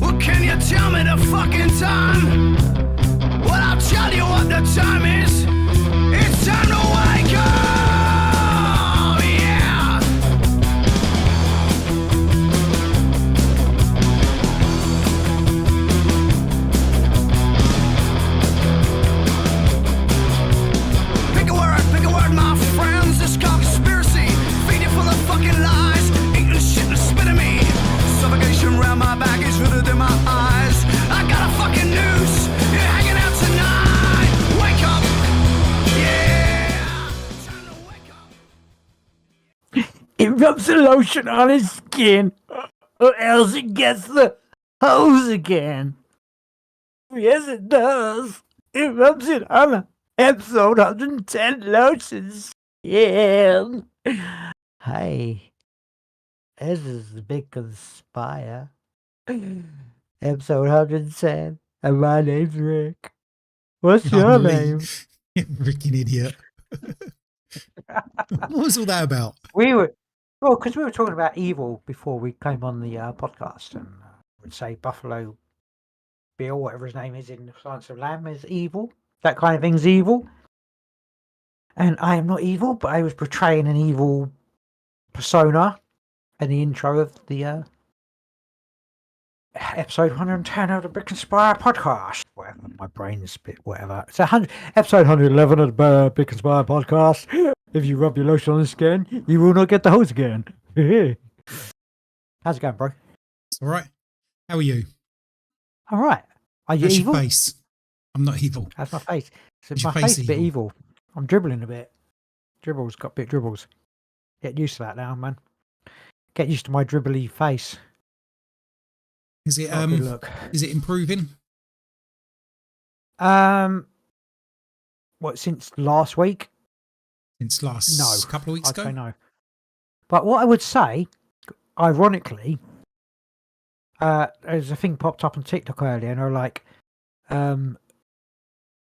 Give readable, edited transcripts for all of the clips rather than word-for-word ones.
Well, can you tell me the fucking time? Well, I'll tell you what the time is. It's time to wake up, yeah. Pick a word, my friends. This conspiracy, feed it full of fucking lies, eating shit and spitting me. Suffocation round my back is rooted in my eyes. I got a fucking noose, you're hanging out tonight. Wake up, yeah. Time to wake up. It rubs the lotion on his skin, or else it gets the hose again. Yes, it does. It rubs it on episode 110 lotions. Yeah. Hey, this is the Big Conspire. Episode 110, and my name's Rick. What's your name? Freaking idiot. What was all that about? Because we were talking about evil before we came on the podcast, and would say Buffalo Bill, whatever his name is in Silence of the Lamb, is evil. That kind of thing's evil. And I am not evil, but I was portraying an evil persona in the intro of the episode 110 of the Big Conspire podcast. Whatever, my brain's a bit whatever. It's episode 111 of the Big Conspire podcast. If you rub your lotion on the skin, you will not get the hose again. How's it going, bro? It's all right. How are you? All right. Are you How's evil? your face? I'm not evil. That's my face. So Is my your face face is a bit evil? evil. I'm dribbling a bit. Got a bit dribbles. Get used to that now, man. Get used to my dribbly face. Is it Not a good look. is it improving? What, since last week? Since last couple of weeks I'd ago? say no. But what I would say, ironically, there's a thing popped up on TikTok earlier, and they're like,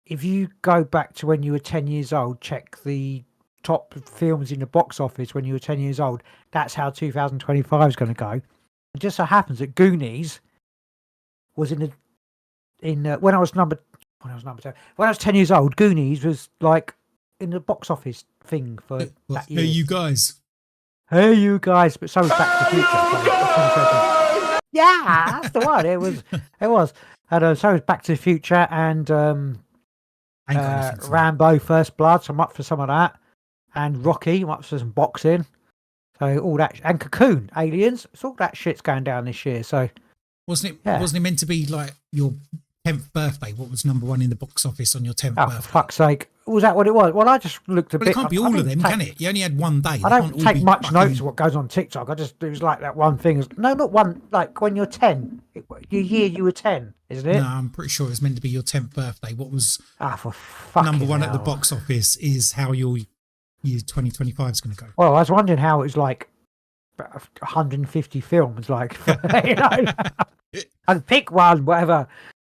if you go back to when you were 10 years old, check the top films in the box office when you were 10 years old. That's how 2025 is going to go. It just so happens that Goonies was when I was 10. When I was 10 years old, Goonies was like in the box office thing for that year. Hey, you guys. Hey, you guys! But so was Back to the Future. So yeah, that's the one. It was. And so was Back to the Future and Rambo: First Blood. So I'm up for some of that. And Rocky. I'm up for some boxing. So all that and Cocoon, Aliens. So all that shit's going down this year. So Wasn't it meant to be like your 10th birthday? What was number one in the box office on your 10th birthday? for fuck's sake. Was that what it was? Well, I just looked a Well, bit. it can't be all of them, can it? You only had one day. I don't take much notice of what goes on TikTok. It was like that one thing. No, not one. Like when you're 10, the year you were 10, isn't it? No, I'm pretty sure it was meant to be your 10th birthday. What was For fucking number one hell. at the box office is how your year 2025 is going to go. Well, I was wondering how it was like 150 films, like, you know, I can pick one, whatever.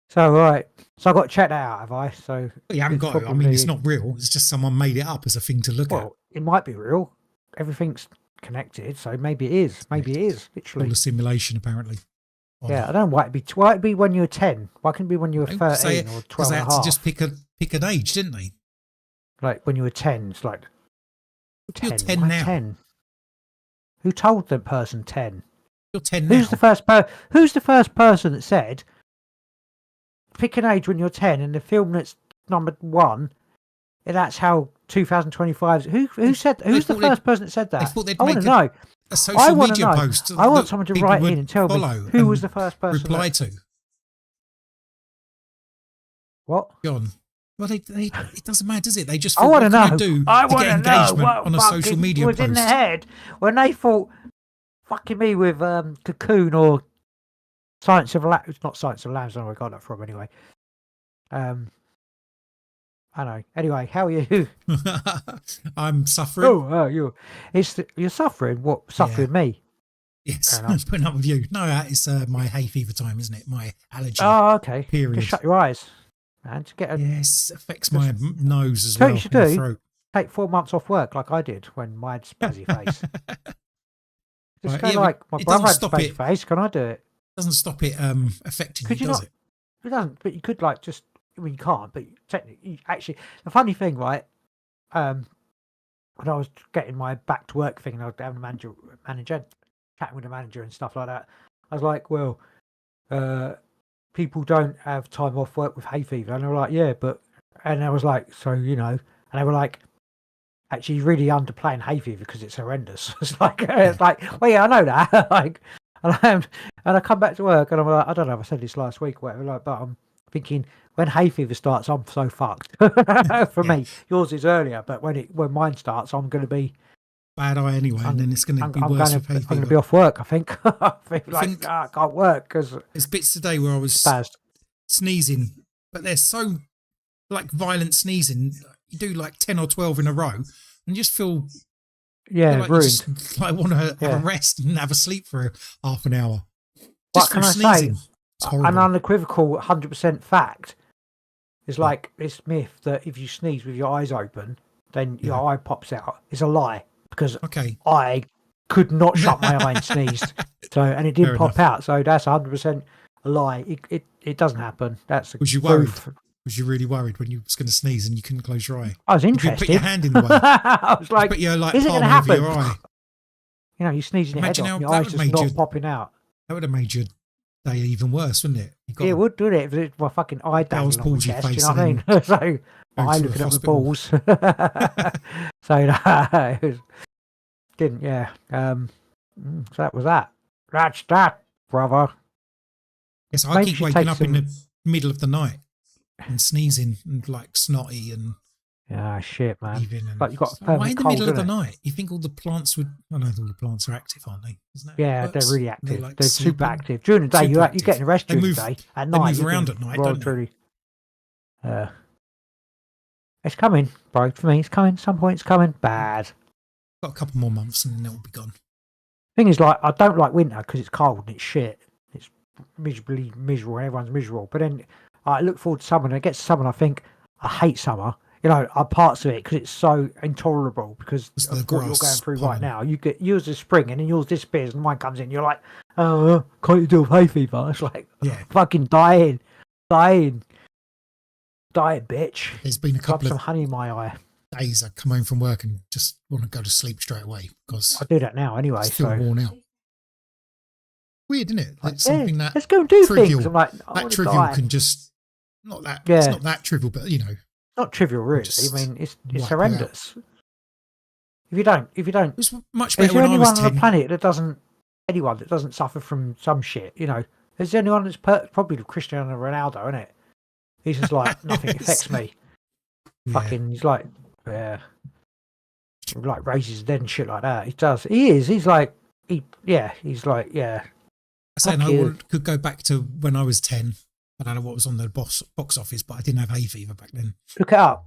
So, right. So I got to check that out, have I? So Well, you haven't got it. I mean, it's not real. It's just someone made it up as a thing to look at. Well, it might be real. Everything's connected, so maybe it is. Maybe it is, literally. All a simulation, apparently. Yeah, I don't know why it'd be when you were 10. Why couldn't it be when you were They 13 say or 12 because they and had a to half? just pick an age, didn't they? Like when you were 10, it's like 10. You're 10 Why now. 10? Who told the person 10? You're 10 now. Who's the first person that said pick an age when you're 10 and the film that's number one, that's how 2025 is. Who's the first person that said that? They thought they'd I want make to know. a social media know. post. I want that someone to people write would in and tell me follow who was and the first person. reply to. What? John. Well, it doesn't matter, does it? They just I thought, want what to can know. I do I to want get to know engagement what on a social fucking media was post? in their head when they thought fucking me with Cocoon or Science of Lambs. It's not Science of Lambs. I don't know where I got that from anyway. I know. Anyway, how are you? I'm suffering. You're suffering. What? Suffering me? Yes, Fair I'm enough. putting up with you. No, it's my hay fever time, isn't it? My allergy Oh, okay. period. Just shut your eyes, man. To get a Yes, affects my nose as So what well. you should and do- throat. take 4 months off work like I did when I had spazzy face. Just Right, go yeah, like but my it brother doesn't had stop spazzy it. face. Can I do it? Doesn't stop it affecting Could you, you does not? it? It doesn't. But you could like just. I mean, you can't. But technically, actually, the funny thing, right? When I was getting my back to work thing, and I was having a manager chatting with the manager and stuff like that, I was like, well, people don't have time off work with hay fever, and they were like, yeah, but, and I was like, so and they were like, actually, you're really underplaying hay fever because it's horrendous. It's like, well, yeah, I know that, like, and I come back to work and I'm like, I don't know if I said this last week or whatever, like, but I'm thinking when hay fever starts, I'm so fucked. For me, yours is earlier, but when mine starts, I'm going to be. Bad eye anyway, and then it's going to be worse with hay I'm going to fever. be off work. I think. I think I think I can't work because there's bits today where I was spazzed. sneezing, but they're so like violent sneezing. You do like 10 or 12 in a row, and you just feel Yeah, like you ruined. just like want to have a rest and have a sleep for half an hour. What Just can through I sneezing. say? It's horrible. An unequivocal 100% fact is like this myth that if you sneeze with your eyes open, then your eye pops out. It's a lie because I could not shut my eye and sneezed. So and it didn't Fair pop enough. out. So that's 100% a lie. It doesn't happen. That's Was you worried? Was you really worried when you was going to sneeze and you couldn't close your eye? I was You interested. put your hand in the way. I was like, Put your like is it going to palm over happen? your eye. You're sneezing your head Imagine off, how and your that eyes would just made not you- popping out. That would have made your day even worse, wouldn't it? You It would, do it? If it's my fucking eye Bell's dangling on my palsy chest, face you know what I mean? and So go my eye to looking a at the hospital. balls. So it was, didn't, yeah. So that was that. That's that, brother. Yes, I Maybe keep you waking take up in the middle of the night and sneezing and like snotty and Yeah, shit, man. breathing. And But you got a it's like, why permanent in the cold, middle of the innit? night? You think all the plants would? I know all the plants are active, aren't they? Isn't that how it Yeah, they're works? really active. like They're super sleeping? active. During the day, Super you're active. getting a rest They during move- the day. At they night, move you're around doing at night, royal don't they? truly. It's coming, bro. For me, it's coming. Some point, it's coming. Bad. Got a couple more months and then it'll be gone. Thing is, like, I don't like winter because it's cold and it's shit. It's miserably miserable and everyone's miserable. But then I look forward to summer and it gets to summer and I think I hate summer. Parts of it because it's so intolerable because It's the of what you're going grass through pollen. right now. You get yours is spring and then yours disappears and mine comes in. You're like, oh, can't you do a hay fever? It's like, Yeah. fucking dying, bitch. There's been a Rub couple some of honey in my eye. days I come home from work and just want to go to sleep straight away because I do that now anyway. I feel So worn out. Weird, isn't it? like, It's something that let's go and do trivial. things. I'm like, I that wanna trivial die. can just not that. Yeah. It's not that trivial, but Not trivial, really. just I mean, it's wipe it out. horrendous. If you don't, it was much is better there when I was anyone on 10. the planet that doesn't suffer from some shit? Is there anyone that's probably Cristiano Ronaldo, isn't it? He's just like nothing affects me. Yeah. Fucking, he's like, yeah, he like raises dead and shit like that. He does. He is. He's like, He's like, yeah. I say Fuck I you. could go back to when I was 10. I don't know what was on the box office, but I didn't have hay fever back then. Look it up.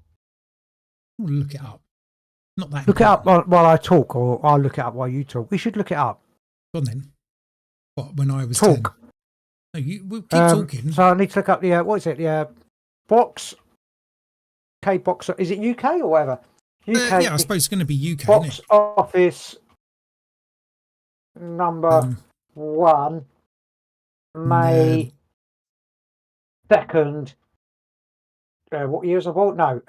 I'll look it up. Not that. Look it up important. while I talk, or I'll look it up while you talk. We should look it up. Go on then. What, when I was Talk. 10? No, we'll keep talking. So I need to look up the what is it? The box. Box. Is it UK or whatever? UK. Yeah, I suppose it's going to be UK, Box isn't it? office number 1, May 2nd. What years I bought? No,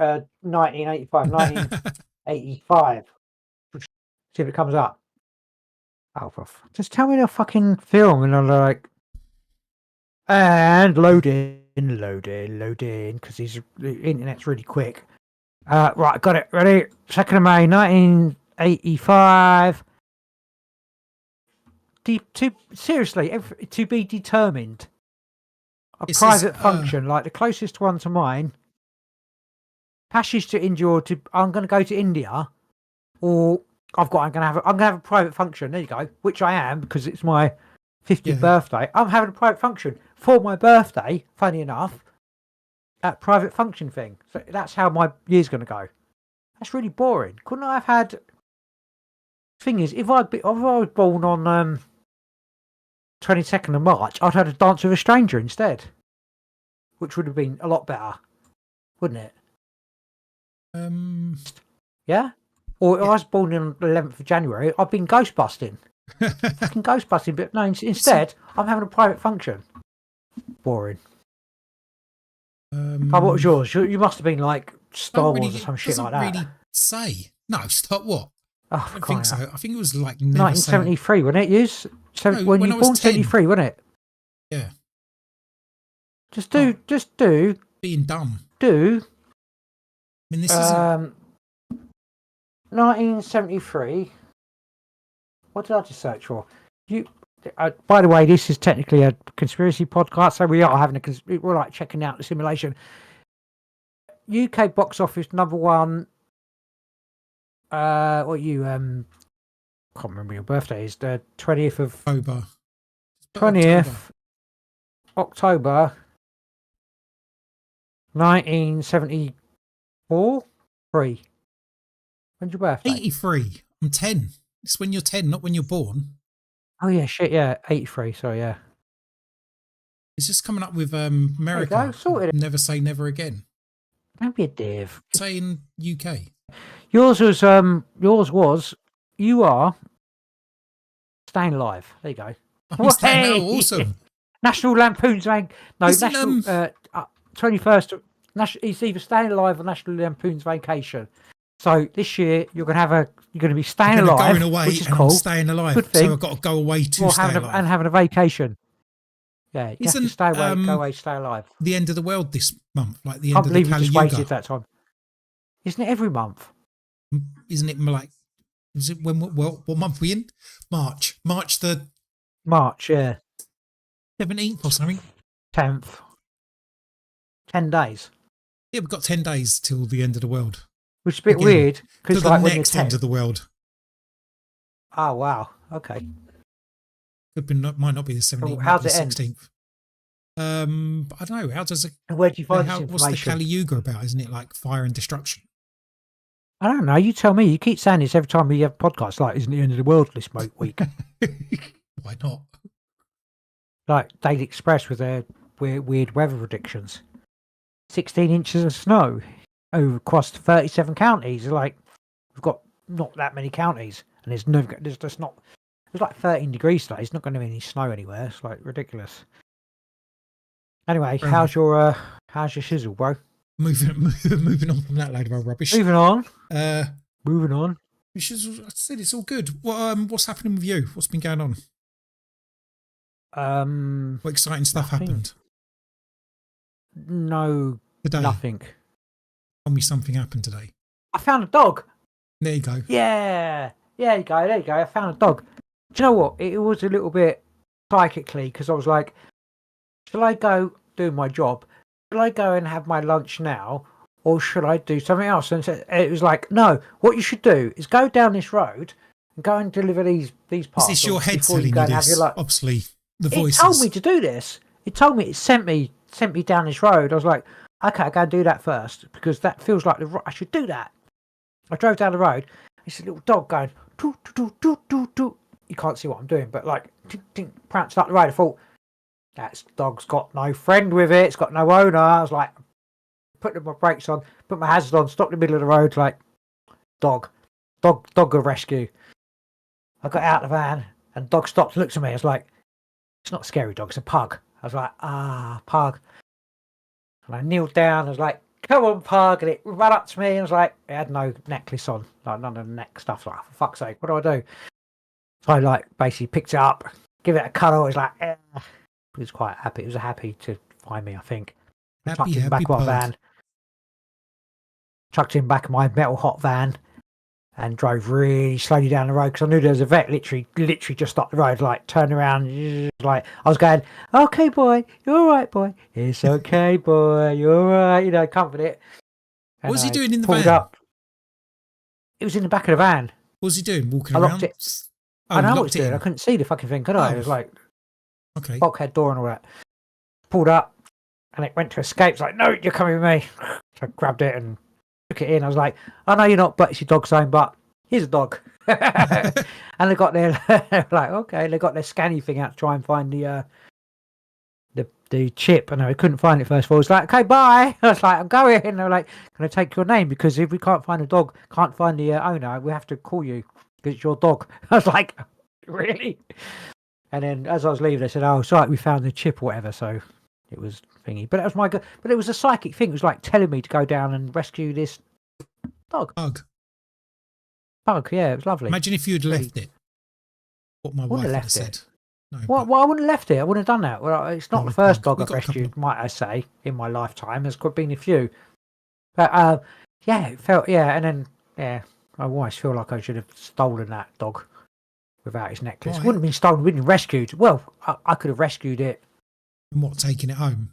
1985. 1985. See if it comes up. Oh, just tell me the fucking film, and I'm like, and loading, because the internet's really quick. Right, got it. Ready? 2nd of May, 1985. Seriously, to be determined. It Private says, function, like the closest one to mine. Passage to India, or I'm going to go to India, or I'm going to have a private function. There you go. Which I am because it's my 50th birthday. I'm having a private function for my birthday. Funny enough, that private function thing. So that's how my year's going to go. That's really boring. Couldn't I have had? Thing is, if I was born on 22nd of March, I'd had a dance with a stranger instead, which would have been a lot better, wouldn't it? Yeah? Or I was born on the 11th of January. I've been ghostbusting. Fucking ghostbusting, but no, instead, I'm having a private function. Boring. What was yours? You must have been like Star Wars or some shit like that. Really say. No, stop what? Oh, I don't think so. I think it was like 1973, wasn't it? When you were born, 73, wasn't it? Yeah. Just do. Being dumb. Do. I mean, this isn't... 1973. What did I just search for? By the way, this is technically a conspiracy podcast, so we are having we're like checking out the simulation. UK box office number one. Can't remember your birthday is the 20th of October. 20th October 1974. 3. When's your birthday? 83. I'm 10. It's when you're 10, not when you're born. Oh yeah, shit, yeah, 83. Sorry, yeah. It's just coming up with America. There you go, sorted. Never say never again. Don't be a div. Saying UK. Yours was you are staying alive. There you go. I'm staying now, awesome. National Lampoon's Isn't, National 21st. It's either staying alive or National Lampoon's Vacation. So this year you're gonna be staying alive, going away, which is and cool. I'm staying alive. Good thing. So I've got to go away to stay alive. And having a vacation. Yeah, you have to stay away, go away, stay alive. The end of the world this month, like the Can't end of the believe you Kali just Yuga. waited that time. Isn't it every month? Isn't it like? Is it what month are we in? March. March the yeah. 17th or something. 10th. 10 days. Yeah, we've got 10 days till the end of the world. Which is a bit weird because like the when next you're 10. end of the world. Oh wow. Okay. Might not be the 17th. How's the it end? 16th. I don't know. How does it? And where do you find this What's the information? Kali Yuga about? Isn't it like fire and destruction? I don't know. You tell me. You keep saying this every time we have podcasts. Like, isn't the end of the world this week? Why not? Like Daily Express with their weird weather predictions. 16 inches of snow across 37 counties. Like, we've got not that many counties, and there's just not. It's like 13 degrees today. It's not going to be any snow anywhere. It's like ridiculous. Anyway, how's your shizzle, bro? Moving on from that load of old rubbish. Moving on. I said it's all good. What's happening with you? What's been going on? What exciting stuff happened? No, today. Nothing. Tell me something happened today. I found a dog. There you go. Yeah. There you go. I found a dog. Do you know what? It was a little bit psychically because I was like, shall I go do my job? Shall I go and have my lunch now? Or should I do something else? And it was like, no, what you should do is go down this road and go and deliver these parcels. Is this your head telling you this? Obviously, the voices. It told me to do this. It sent me down this road. I was like, okay, I'll go and do that first because that feels like I should do that. I drove down the road. It's a little dog going, toot, toot, toot, toot, toot. You can't see what I'm doing, but like, tink, tink, pranced up the road. I thought, that dog's got no friend with it. It's got no owner. I was like, put my brakes on, put my hazard on, stopped in the middle of the road, like, dog of rescue. I got out of the van and the dog stopped and looked at me. I was like, it's not a scary dog, it's a pug. I was like, pug. And I kneeled down. I was like, come on, pug. And it ran up to me and I was like, it had no necklace on, like none of the neck stuff. Like, for fuck's sake, what do I do? So I like basically picked it up, give it a cuddle. It was like, eh. He was quite happy. It was happy to find me, I think. Chucked him back of my van. Chucked him back of my metal hot van and drove really slowly down the road because I knew there was a vet literally just up the road, like turned around, like I was going, okay boy, you're all right boy, it's okay boy, you're all right, comfort it. What was he doing in the van? Up. It was in the back of the van. What was he doing? Walking I around? Locked it. I know what he was doing. I couldn't see the fucking thing, could I? It was like bulkhead door and all that. Pulled up and it went to escape. It's like, no, you're coming with me. So I grabbed it and took it in. I was like, I know you're not, but it's your dog's home, but here's a dog. And they got their like, okay, they got their scanny thing out to try and find the the chip, and I couldn't find it first of all. I was like, okay, bye. I was like, I'm going. And they're like, can I take your name? Because if we can't find the dog, can't find the owner, we have to call you because it's your dog. I was like, really? And then as I was leaving, they said, oh, sorry, we found the chip or whatever. So it was thingy. But it was but it was a psychic thing. It was like telling me to go down and rescue this dog. Bug, yeah, it was lovely. Imagine if you'd left it. What my wife would have said. No, well, I wouldn't have left it. I wouldn't have done that. Well, it's not the first dog I've rescued, might I say, in my lifetime. There's been a few. But, yeah, it felt, and then, I always feel like I should have stolen that dog without his necklace. It wouldn't have been stolen, wouldn't have rescued. Well, I could have rescued it. And what, taking it home?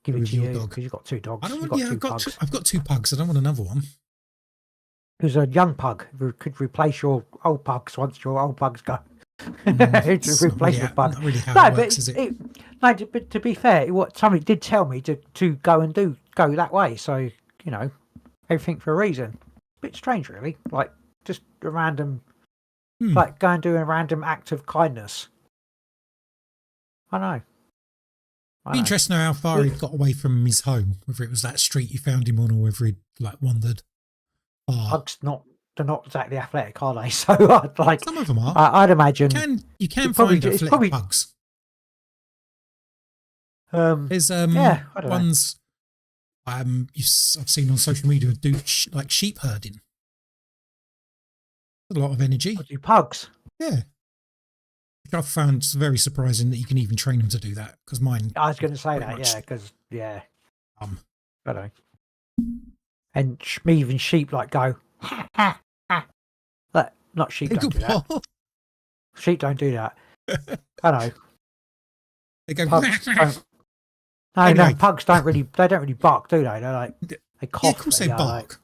Give it to you, because you've got 2 dogs. I don't want, I've got 2 pugs. I don't want another one. It was a young pug who could replace your old pugs once your old pugs go. It's a replacement pug. Not really how it works, is it? But to be fair, somebody did tell me to go that way. So, everything for a reason. Bit strange, really. Like, just a random, like, go and do a random act of kindness. I know. Be interesting to know how far he got away from his home, whether it was that street you found him on or whether he'd, like, wandered. Pugs they're not exactly athletic, are they? So I'd like some of them are. I'd imagine you can find athletic pugs. There's ones I've seen on social media do like sheep herding. A lot of energy. Do pugs? Yeah. Which I found very surprising that you can even train them to do that. Because mine. I was going to say that, because I don't know. And even sheep like go, ha, ha, ha. Like, not sheep don't do that. Sheep don't do that. I know. They go. No, pugs don't really bark, do they? They're like they cough. Yeah, of course they bark.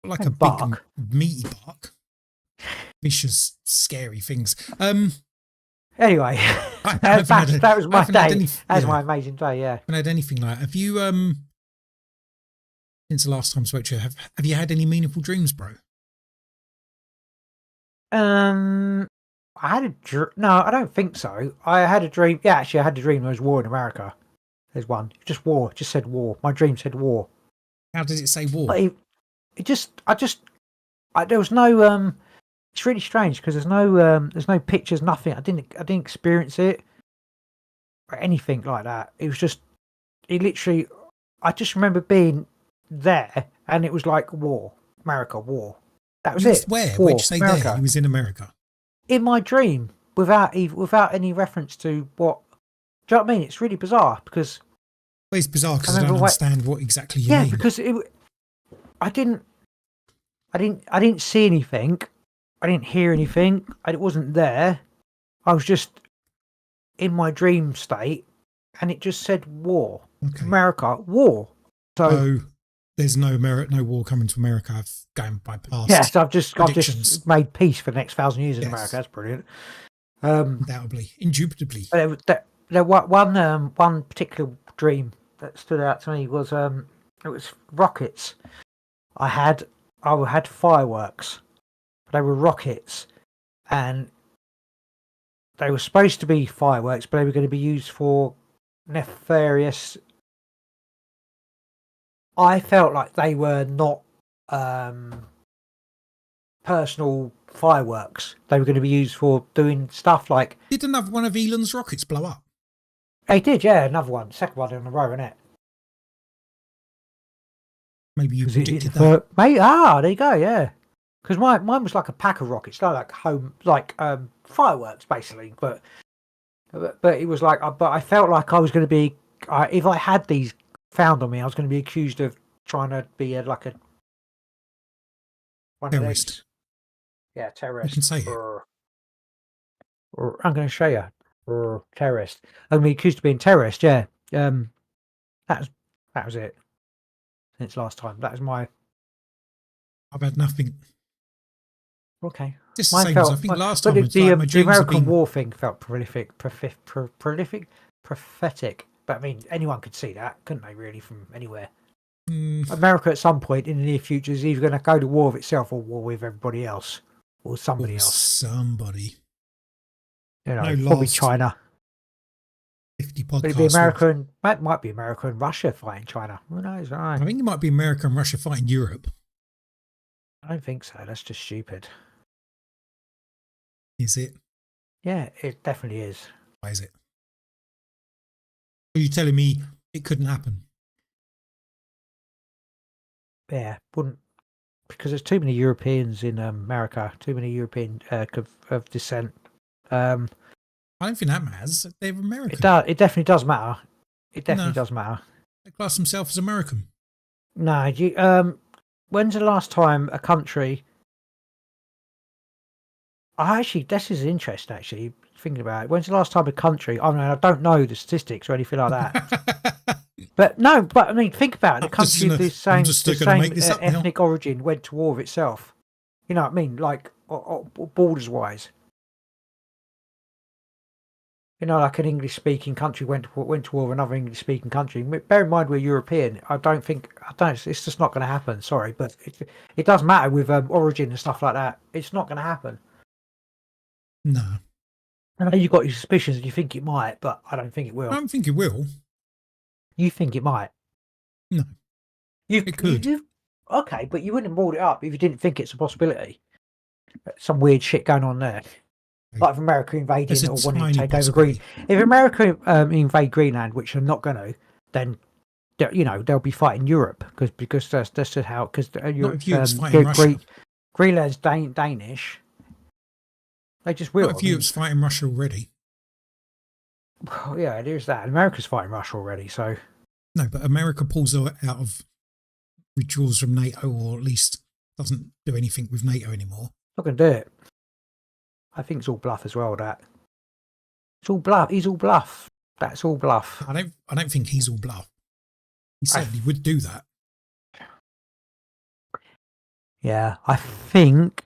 Like a big meaty bark. Vicious, scary things. Anyway, that was my day. That's my amazing day. Yeah. I haven't had anything like that. Have you? Since the last time I spoke to you, have you had any meaningful dreams, bro? I had a dream. No, I don't think so. I had a dream. Yeah, actually, I had a dream there was war in America. There's one. Just war. It just said war. My dream said war. How does it say war? But there was no. It's really strange because there's no pictures, nothing. I didn't experience it or anything like that. It was just, literally. I just remember being there, and it was like war, America, war. That was it. Where? War, Where'd you say America. there? He was in America. In my dream, without any reference to what. Do you know what I mean? It's really bizarre because. Well, it's bizarre because I don't understand what exactly you mean. Yeah, because I didn't see anything. I didn't hear anything. It wasn't there. I was just in my dream state, and it just said war, America, war. So there's no war coming to America. I've gone by past. Yes, I've just made peace for the next 1,000 years in America. That's brilliant. Undoubtedly, indubitably. There one particular dream that stood out to me was it was rockets. I had fireworks. They were rockets, and they were supposed to be fireworks, but they were going to be used for nefarious. I felt like they were not personal fireworks. They were going to be used for doing stuff like. Did another one of Elon's rockets blow up? They did, yeah, another one, second one in a row, innit? Maybe you predicted that. There you go, yeah. Because mine was like a pack of rockets, like fireworks basically. But it was like, but I felt like I was going to be, if I had these found on me, I was going to be accused of trying to be one terrorist. Yeah, terrorist. You can say it. I'm going to show you. Terrorist. I'm going to be accused of being terrorist. Yeah. That was it. Since last time, that was my. I've had nothing. Okay. Just the same as I think last time. The American War thing felt prophetic. But I mean, anyone could see that, couldn't they? Really, from anywhere. America at some point in the near future is either going to go to war with itself or war with everybody else, or somebody else. Somebody. You know, No probably last China. 50 But it'd be podcasts. America and might be America and Russia fighting China. Who knows? I think it might be America and Russia fighting Europe. I don't think so. That's just stupid. Is it? Yeah, it definitely is. Why is it? Are you telling me it couldn't happen? Yeah, wouldn't, because there's too many Europeans in America. Too many European of descent. I don't think that matters. They're American. It does. It definitely does matter. It definitely No. does matter. They class themselves as American. No, when's the last time a country? This is interesting. Actually, thinking about it, when's the last time a country? I mean, I don't know the statistics or anything like that. But I mean, think about it. The country of the same ethnic origin went to war with itself. You know what I mean? Like borders wise. You know, like an English-speaking country went to war with another English-speaking country. Bear in mind we're European. It's just not going to happen. Sorry, but it does matter with origin and stuff like that. It's not going to happen. No. I know you've got your suspicions and you think it might, but I don't think it will. I don't think it will. You think it might? No. It could. Okay, but you wouldn't have brought it up if you didn't think it's a possibility. Some weird shit going on there. Like if America invading or wanting to take over Greenland. If America invade Greenland, which they're not going to, then they'll be fighting Europe because that's just how Greenland's Danish. They just will. Not if Europe's fighting Russia already. Yeah, there's that. America's fighting Russia already, so. No, but America withdraws from NATO, or at least doesn't do anything with NATO anymore. Not going to do it. I think it's all bluff as well, that. It's all bluff. He's all bluff. That's all bluff. I don't think he's all bluff. He certainly would do that. Yeah, I think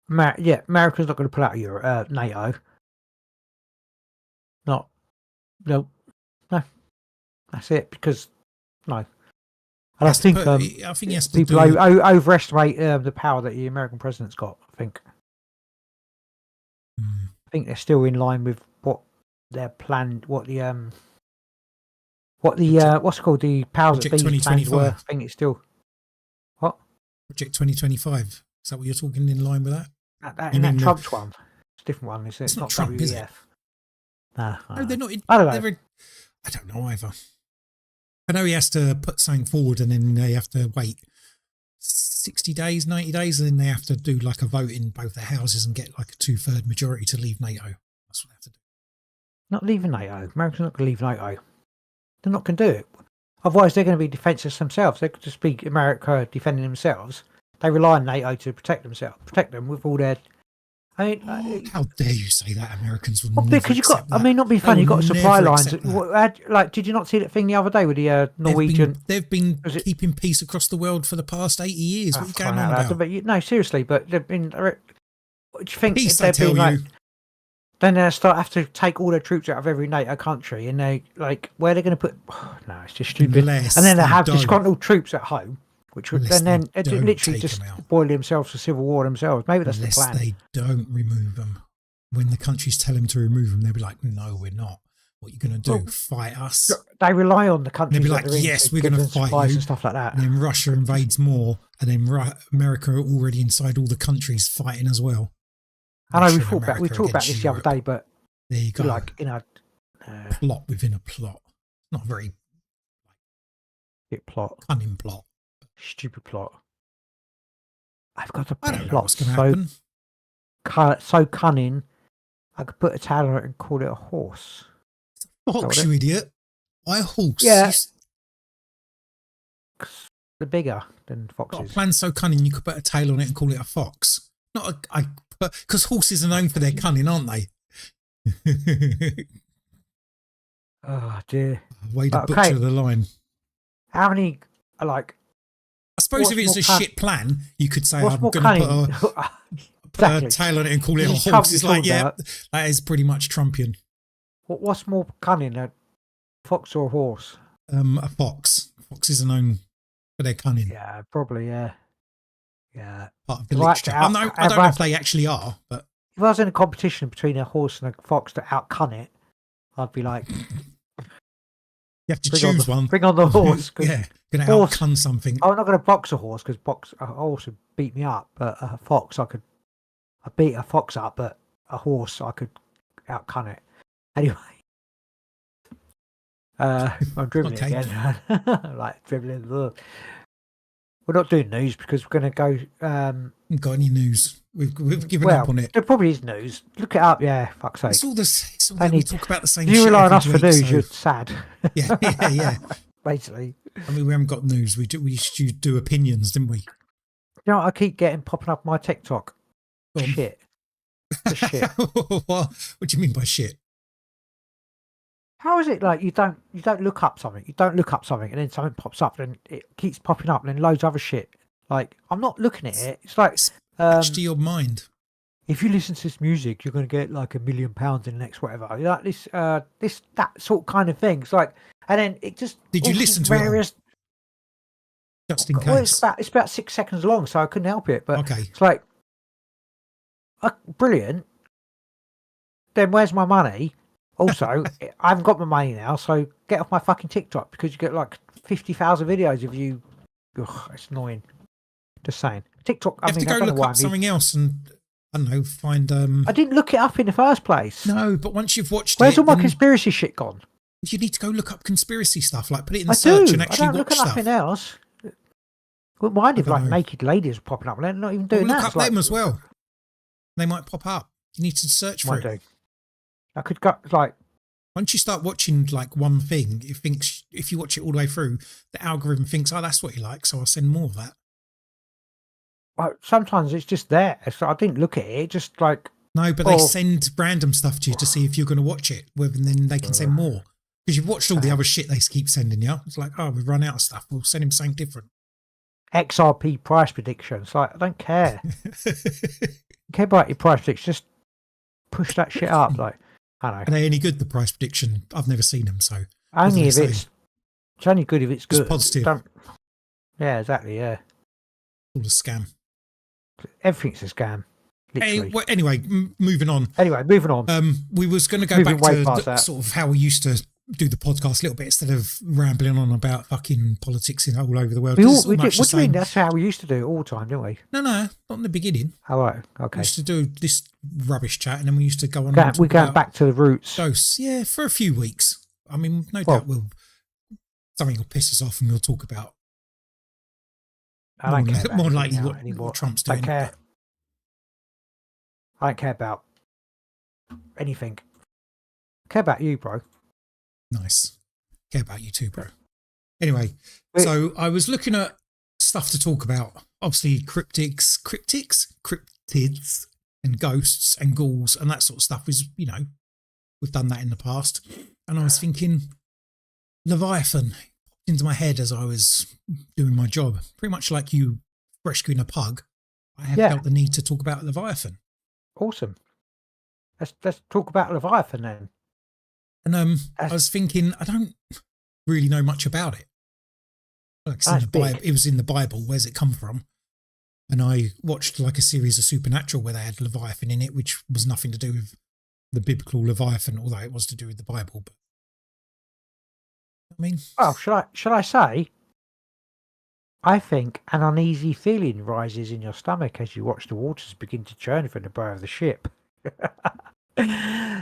America's not going to pull out of NATO. No. That's it, because no. And I think he has to people overestimate the power that the American president's got. I think. I think they're still in line with what their plan, what's it called, the powers that be plans were. I think it's still what Project 2025. Is that what you're talking in line with that? That Trump's one. It's a different one. It's not Trump, WEF. is it? No, they're not. I don't know. I don't know either. I know he has to put something forward and then they have to wait 60 days, 90 days, and then they have to do like a vote in both the houses and get like a 2/3 majority to leave NATO. That's what they have to do. Not leaving NATO. America's not going to leave NATO. They're not going to do it. Otherwise, they're going to be defenceless themselves. They could just be America defending themselves. They rely on NATO to protect them with all their. I mean, how dare you say that? Americans would well, never because accept that. I mean, not be funny. You've got supply lines. That. Like, did you not see that thing the other day with the Norwegian? They've been keeping peace across the world for the past 80 years. What are you going on about? But no, seriously. But they've been. What do you think? Peace, I tell you. Then they have to take all their troops out of every NATO country, and they where they're going to put? No, it's just stupid. Unless and then they have disgruntled troops at home, which would then literally just out. boil themselves for civil war themselves. Maybe that's the plan. Unless they don't remove them. When the countries tell them to remove them, they'll be like, "No, we're not. What are you going to do? Fight us?" They rely on the countries. They'll be like, "Yes, we're going to fight you," and stuff like that. And then Russia invades more, and then America are already inside all the countries fighting as well. I know we talked about this the other day, but there you go. Like plot within a plot. Not a very cunning plot. Stupid plot. I've got a I don't know plot what's going to happen. So cunning, I could put a tail on it and call it a horse. Fox, you idiot. Why a horse? Yeah. They're bigger than foxes. Got a plan so cunning you could put a tail on it and call it a fox. Because horses are known for their cunning, aren't they? Oh dear. Way to butcher the line. How many I suppose if it's a shit plan, you could say I'm going to put a tail on it and call it a horse. It's like, yeah, that is pretty much Trumpian. What's more cunning, a fox or a horse? A fox. Foxes are known for their cunning. Yeah, probably. Yeah. Part of the literature. I don't know if they actually are, but if I was in a competition between a horse and a fox to outcun it, I'd be like, You have to choose one. Bring on the horse. Yeah, going to outcun something. I'm not going to box a horse because a horse would beat me up. But a fox, I beat a fox up, but a horse, I could outcun it. Anyway, I'm dribbling again. Like dribbling. Ugh. We're not doing news because we're going to go. Got any news? We've given up on it. There probably is news. Look it up. Yeah, fuck's sake. It's all this. It's all we talk about the same. If you shit rely on us every for week, news, you're sad. Yeah. Basically. I mean, we haven't got news. We used to do opinions, didn't we? You know, I keep getting popping up my TikTok. Shit. The shit. What do you mean by shit? How is it like you don't look up something? You don't look up something, and then something pops up, and it keeps popping up, and then loads of other shit. Like I'm not looking at it. It's like to your mind. If you listen to this music, you're going to get like £1 million in the next whatever. You know, that sort of kind of thing. It's like, and then it just. Did you listen to it? Just in case. Well, it's about 6 seconds long, so I couldn't help it. But okay. It's like, brilliant. Then where's my money? Also, I haven't got my money now, so get off my fucking TikTok because you get like 50,000 videos of you. Ugh, it's annoying. Just saying. TikTok. You have to go look up something else and I don't know. Find. I didn't look it up in the first place. No, but once you've watched where's all my conspiracy shit gone? You need to go look up conspiracy stuff. Like put it in the search and actually I don't watch look at nothing else. Wouldn't mind if like naked ladies were popping up. They're not even doing that. Look up them as well. They might pop up. You need to search for it. I could go like. Once you start watching like one thing, it thinks if you watch it all the way through, the algorithm thinks, oh, that's what you like, so I'll send more of that. Well, sometimes it's just there. So I didn't look at it. Just like no, but they send random stuff to you to see if you're going to watch it, and then they can send more because you've watched all the other shit they keep sending you. It's like, oh, we've run out of stuff. We'll send him something different. XRP price predictions. Like I don't care. I care about your price predictions. Just push that shit up. Like I don't know. Are they any good? The price prediction? I've never seen them, so only if it's only good if it's good. It's positive. Yeah, exactly. Yeah, all a scam. Everything's a scam. Anyway, moving on. We was going to go back to sort of how we used to do the podcast a little bit instead of rambling on about fucking politics all over the world. What do you mean? That's how we used to do it all the time, didn't we? No, not in the beginning. Oh, right. Okay. We used to do this rubbish chat and then we used to go on. We're going back to the roots. Dose, yeah, for a few weeks. I mean, no doubt something will piss us off and we'll talk about. I don't care about more likely what Trump's doing. I don't care about anything. I care about you, bro. Nice. Care about you too, bro. Anyway, so I was looking at stuff to talk about. Obviously, cryptids, and ghosts and ghouls and that sort of stuff is, we've done that in the past. And I was thinking, Leviathan popped into my head as I was doing my job. Pretty much like you rescuing a pug. I have felt the need to talk about Leviathan. Awesome. Let's talk about Leviathan then. And I was thinking, I don't really know much about it. Like it's in the Bible. It was in the Bible. Where's it come from? And I watched like a series of Supernatural where they had Leviathan in it, which was nothing to do with the biblical Leviathan, although it was to do with the Bible. But I mean, well, should I say? I think an uneasy feeling rises in your stomach as you watch the waters begin to churn from the bow of the ship.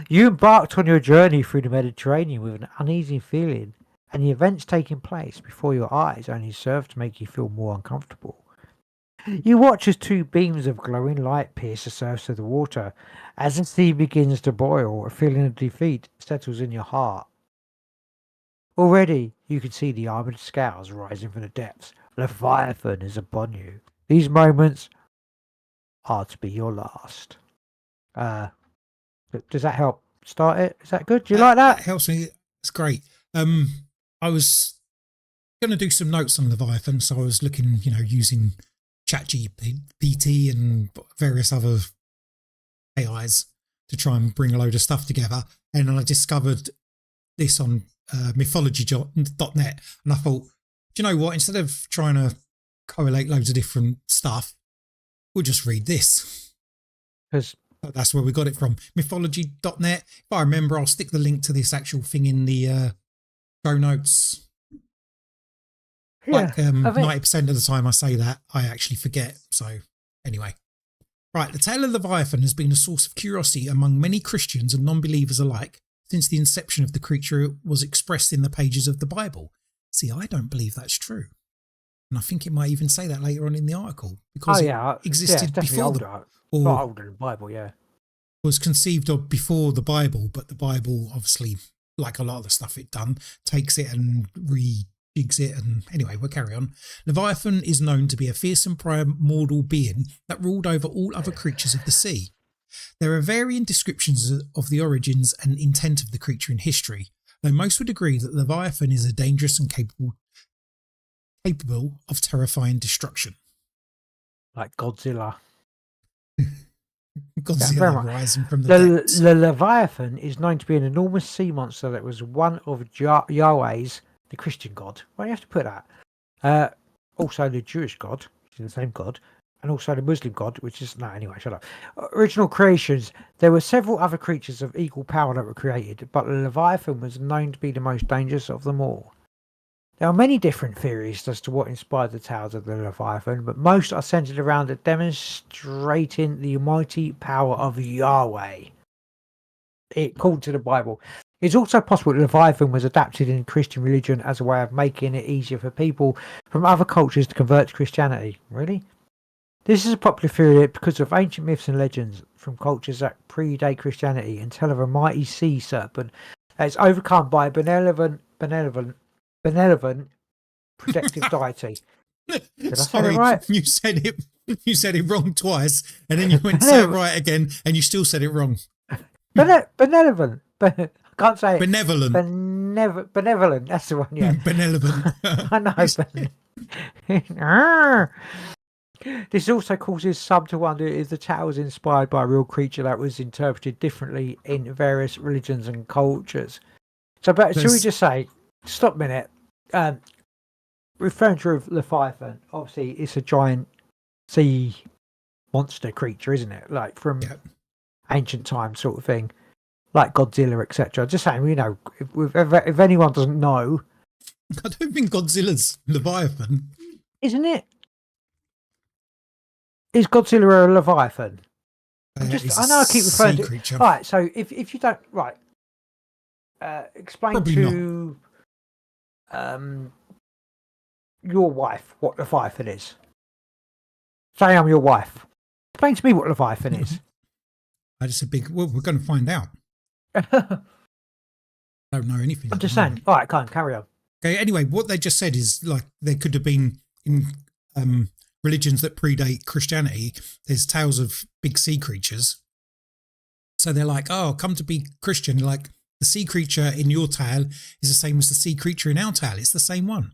You embarked on your journey through the Mediterranean with an uneasy feeling, and the events taking place before your eyes only serve to make you feel more uncomfortable. You watch as two beams of glowing light pierce the surface of the water. As the sea begins to boil, a feeling of defeat settles in your heart. Already, you can see the armoured scales rising from the depths. Leviathan is upon you. These moments are to be your last. Does that help start it? Is that good? Do you like that? That helps me. It's great. I was going to do some notes on Leviathan, so I was looking, using ChatGPT and various other AIs to try and bring a load of stuff together. And I discovered this on mythology.net, and I thought, do you know what? Instead of trying to correlate loads of different stuff, we'll just read this. Because That's where we got it from. Mythology.net. If I remember, I'll stick the link to this actual thing in the show notes. Yeah, Like 90% of the time I say that, I actually forget. So anyway. Right, the tale of Leviathan has been a source of curiosity among many Christians and non-believers alike since the inception of the creature was expressed in the pages of the Bible. See, I don't believe that's true. And I think it might even say that later on in the article because it existed before not older than the Bible, yeah. Was conceived of before the Bible, but the Bible obviously, like a lot of the stuff it done, takes it and rejigs it. And anyway, we'll carry on. Leviathan is known to be a fearsome primordial being that ruled over all other creatures of the sea. There are varying descriptions of the origins and intent of the creature in history, though most would agree that Leviathan is a dangerous and capable of terrifying destruction. Like Godzilla. Godzilla rising from the depths. The Leviathan is known to be an enormous sea monster that was one of Yahweh's, the Christian god. Why do you have to put that? Also the Jewish god, which is the same god, and also the Muslim god, which is... No, anyway, shut up. Original creations. There were several other creatures of equal power that were created, but the Leviathan was known to be the most dangerous of them all. There are many different theories as to what inspired the tales of the Leviathan, but most are centered around demonstrating the almighty power of Yahweh. It called to the Bible. It's also possible that Leviathan was adapted in Christian religion as a way of making it easier for people from other cultures to convert to Christianity. Really? This is a popular theory because of ancient myths and legends from cultures that predate Christianity and tell of a mighty sea serpent that is overcome by a benevolent protective deity. Did Sorry, I say you it right? said it wrong twice, and then you went to say it right again, and you still said it wrong. Benevolent. I can't say it. Benevolent. Benevolent. That's the one. Yeah. Benevolent. I know. This also causes some to wonder if the tale was inspired by a real creature that was interpreted differently in various religions and cultures. So, but should we just say, stop a minute, referring to Leviathan, obviously it's a giant sea monster creature, isn't it? Like from ancient times sort of thing, like Godzilla, etc. Just saying, you know, if anyone doesn't know. I don't think Godzilla's Leviathan. Isn't it? Is Godzilla a Leviathan? I know I keep referring to creature. Right, so if you don't explain Probably to your wife what Leviathan is. Say I'm your wife. Explain to me what Leviathan is. I just said we're going to find out. I don't know anything. I'm just saying. All right, carry on. Okay, anyway, what they just said is like there could have been in religions that predate Christianity, there's tales of big sea creatures. So they're like, oh, come to be Christian. Like the sea creature in your tale is the same as the sea creature in our tale. It's the same one.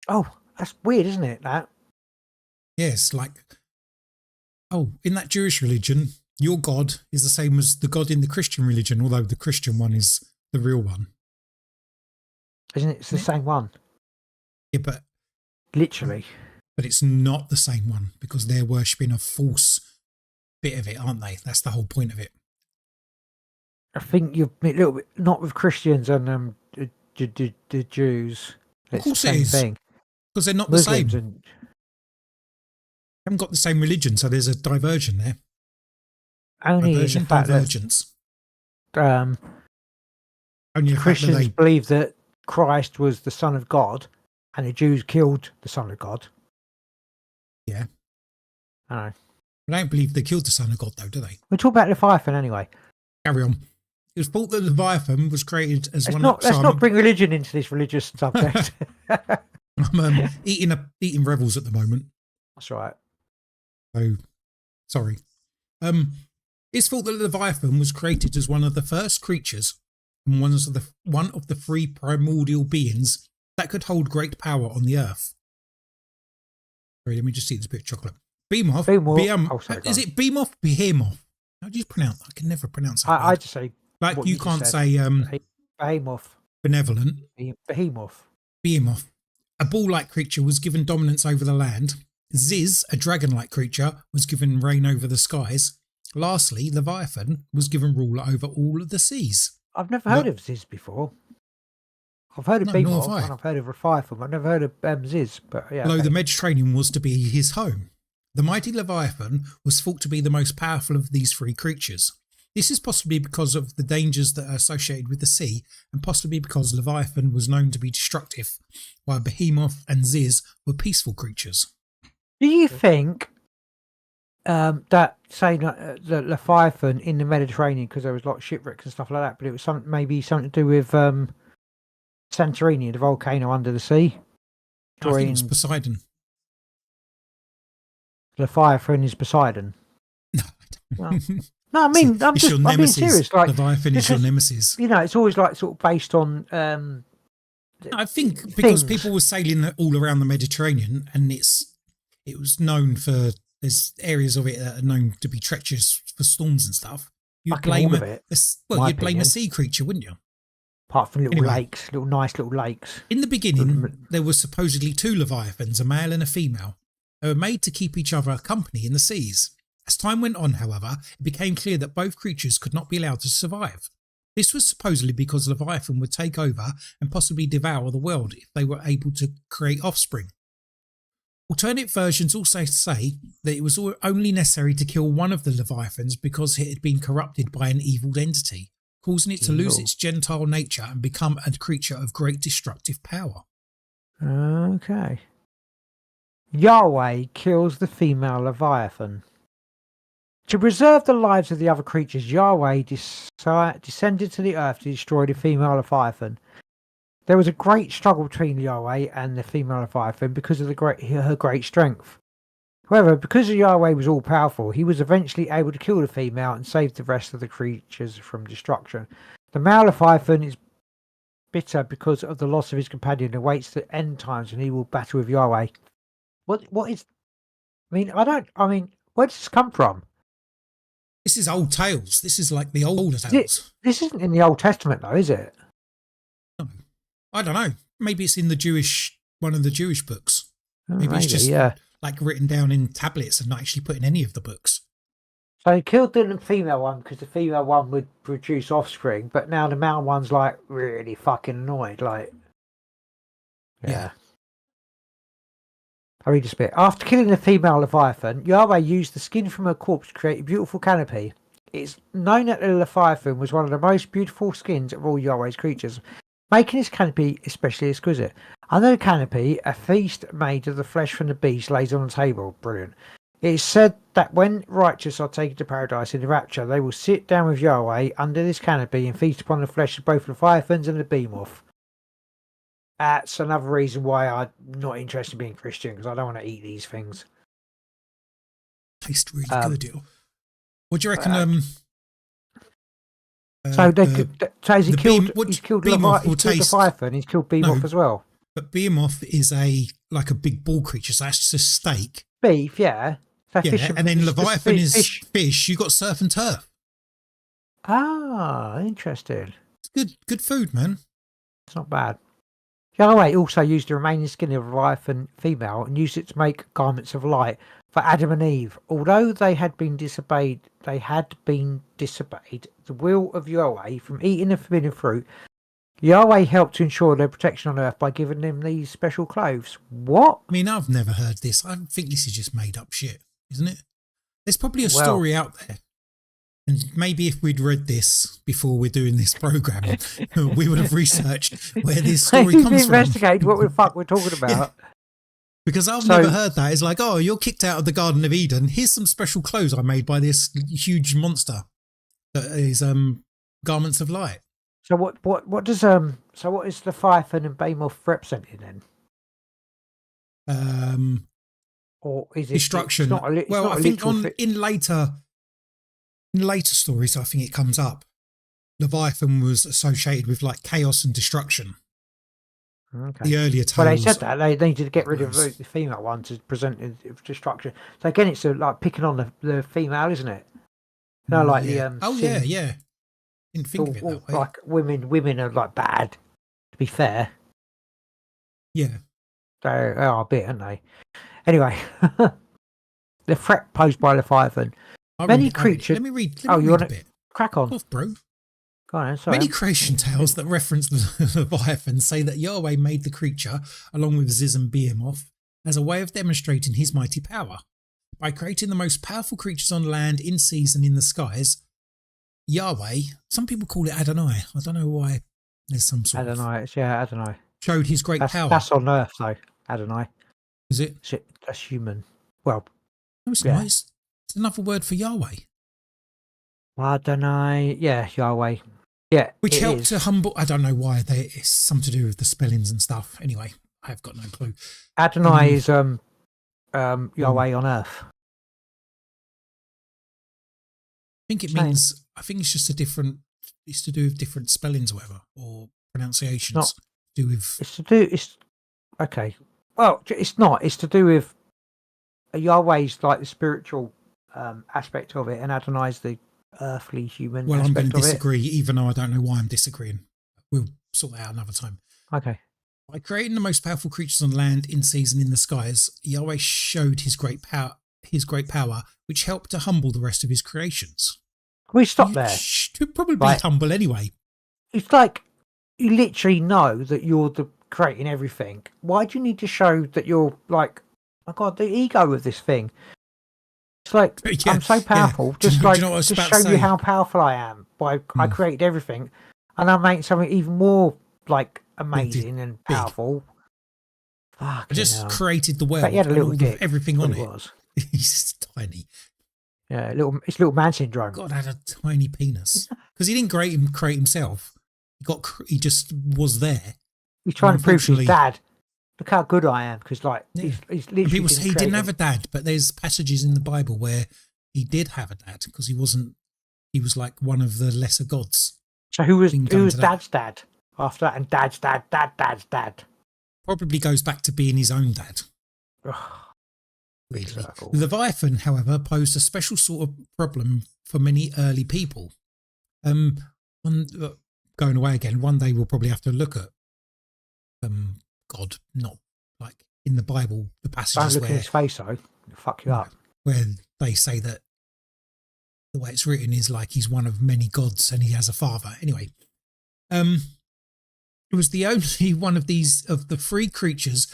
Oh, that's weird, isn't it? That. Yes, like, oh, in that Jewish religion, your God is the same as the God in the Christian religion, although the Christian one is the real one. Isn't it? It's the same one. Yeah, but... Literally. But it's not the same one because they're worshipping a false bit of it, aren't they? That's the whole point of it. I think you're a little bit, not with Christians and the Jews. Of course it is. Because they're not Muslims the same. Haven't got the same religion, so there's a diversion there. Only diversion, in the fact divergence. That, only Christians believe that Christ was the Son of God, and the Jews killed the Son of God. Yeah. I know. I don't believe they killed the Son of God, though, do they? We'll talk about Leviathan anyway. Carry on. It was thought that Leviathan was created as Let's not bring religion into this religious subject. I'm eating Revels at the moment. That's right. So, sorry. It's thought that Leviathan was created as one of the first creatures and one of the three primordial beings that could hold great power on the earth. Sorry, let me just eat this bit of chocolate. Behemoth. Is it Behemoth? Behemoth. How do you pronounce that? I can never pronounce that. I just say... Like you can't say... Behemoth. Benevolent. Behemoth. Behemoth. A bull-like creature was given dominance over the land. Ziz, a dragon-like creature, was given reign over the skies. Lastly, Leviathan was given rule over all of the seas. I've never heard of Ziz before. I've heard of No, Beam nor Off have I. and I've heard of Leviathan, but I've never heard of Ziz. But yeah, Although okay. the Mediterranean was to be his home. The mighty Leviathan was thought to be the most powerful of these three creatures. This is possibly because of the dangers that are associated with the sea, and possibly because Leviathan was known to be destructive, while Behemoth and Ziz were peaceful creatures. Do you think that saying the Leviathan in the Mediterranean, because there was a lot of shipwrecks and stuff like that, but it was maybe something to do with Santorini, the volcano under the sea? I think it was Poseidon. Leviathan is Poseidon. No, Well, no, I mean, I'm being serious. Like, Leviathan is your nemesis. You know, it's always like sort of based on. I think because people were sailing all around the Mediterranean, and it was known for, there's areas of it that are known to be treacherous for storms and stuff. You'd blame a sea creature, wouldn't you? Apart from nice little lakes. In the beginning, there were supposedly two Leviathans, a male and a female. They were made to keep each other company in the seas. As time went on, however, it became clear that both creatures could not be allowed to survive. This was supposedly because Leviathan would take over and possibly devour the world if they were able to create offspring. Alternate versions also say that it was only necessary to kill one of the Leviathans because it had been corrupted by an evil entity, causing it to lose its gentile nature and become a creature of great destructive power. Okay. Yahweh kills the female Leviathan. To preserve the lives of the other creatures, Yahweh descended to the earth to destroy the female Leviathan. There was a great struggle between Yahweh and the female Leviathan because of her great strength. However, because Yahweh was all-powerful, he was eventually able to kill the female and save the rest of the creatures from destruction. The male Leviathan is bitter because of the loss of his companion and waits the end times when he will battle with Yahweh. What is... where does this come from? This is old tales. This is like the older tales. This isn't in the Old Testament, though, is it? No. I don't know. Maybe it's in one of the Jewish books. Maybe it's just like written down in tablets and not actually put in any of the books. So he killed the female one because the female one would produce offspring, but now the male one's like really fucking annoyed. Like, yeah. I read this bit. After killing the female Leviathan, Yahweh used the skin from her corpse to create a beautiful canopy. It's known that the Leviathan was one of the most beautiful skins of all Yahweh's creatures, making this canopy especially exquisite. Under the canopy, a feast made of the flesh from the beast lays on the table. Brilliant. It is said that when righteous are taken to paradise in the rapture, they will sit down with Yahweh under this canopy and feast upon the flesh of both Leviathans and the Behemoth. That's another reason why I'm not interested in being Christian, because I don't want to eat these things. Tastes really good. What do you reckon? So he's killed Leviathan, he's killed Behemoth as well. But Behemoth is like a big ball creature, so that's just a steak. Beef, yeah. So and then Leviathan is fish. You got surf and turf. Ah, interesting. It's good food, man. It's not bad. Yahweh also used the remaining skin of Leviathan female and used it to make garments of light for Adam and Eve. Although they had been disobeyed the will of Yahweh from eating the forbidden fruit. Yahweh helped to ensure their protection on earth by giving them these special clothes. What? I mean, I've never heard this. I think this is just made up shit, isn't it? There's probably a story out there. And maybe if we'd read this before we're doing this program, we would have researched where this story comes from. Investigate what the fuck we're talking about. Yeah. Because I've never heard that. It's like, oh, you're kicked out of the Garden of Eden. Here's some special clothes I made by this huge monster that is garments of light. So what does what is Leviathan and Behemoth representing then? Or is it destruction? I think in later stories, I think it comes up. Leviathan was associated with like chaos and destruction. Okay. The earlier tales. Well, they said that they needed to get rid of the female one to present destruction. So again, it's like picking on the female, isn't it? No, like yeah. the yeah. Didn't think of it that way. Like women are like bad. To be fair. Yeah. They are a bit, aren't they? Anyway, the threat posed by Leviathan. Many creatures. Let me read. Oh, you read want a bit. Crack on. Off, bro. Go on, sorry. Many creation tales that reference the Leviathan say that Yahweh made the creature, along with Ziz and Behemoth, as a way of demonstrating his mighty power. By creating the most powerful creatures on land, in seas and in the skies, Yahweh, some people call it Adonai. I don't know why there's some sort Adonai. of... Yeah, Adonai. Showed his great power. That's on Earth, though. Adonai. Is it? That's human. Well, No, it's yeah. not. It's another word for Yahweh. Adonai. Yeah, Yahweh. Yeah. Which helped to humble... I don't know why. It's something to do with the spellings and stuff. Anyway, I've got no clue. Adonai is Yahweh on Earth. I think it means... I think it's just a different... It's to do with different spellings or whatever. Or pronunciations. Not, to do with... It's okay. Well, it's not. It's to do with... Yahweh's like the spiritual aspect of it, and Adonai's the earthly human Well, I'm going to aspect of it. disagree, even though I don't know why I'm disagreeing. We'll sort that out another time. Okay. By creating the most powerful creatures on land, in seas and in the skies, Yahweh showed his great power, which helped to humble the rest of his creations. Can we stop there? Should probably be Right. humble anyway. It's like you literally know that you're the creating everything. Why do you need to show that you're like, oh God, the ego of this thing? It's like Yeah, I'm so powerful. yeah. Just Do you know what I was just about to show you say? how powerful I am. I created everything, and I make something even more like amazing and big. powerful. I just created the world But he had a and little all dick. everything on What it. was. He's tiny. Yeah, it's little man syndrome. God had a tiny penis because he didn't create himself. He just was there. He's trying to prove to his Unfortunately- dad, look how good I am, because like Yeah. he's And literally. people say he didn't have a dad, but there's passages in the Bible where he did have a dad because he was like one of the lesser gods. So who was Didn't come to that. dad's dad after that, and dad's dad? Probably goes back to being his own dad. Ugh. Really. Circle. The Leviathan, however, posed a special sort of problem for many early people. Going away again, one day we'll probably have to look at God, not like in the Bible, the Don't passages look in his face though. It'll fuck you up. where they say that the way it's written is like he's one of many gods and he has a father. Anyway, it was the only one of the three creatures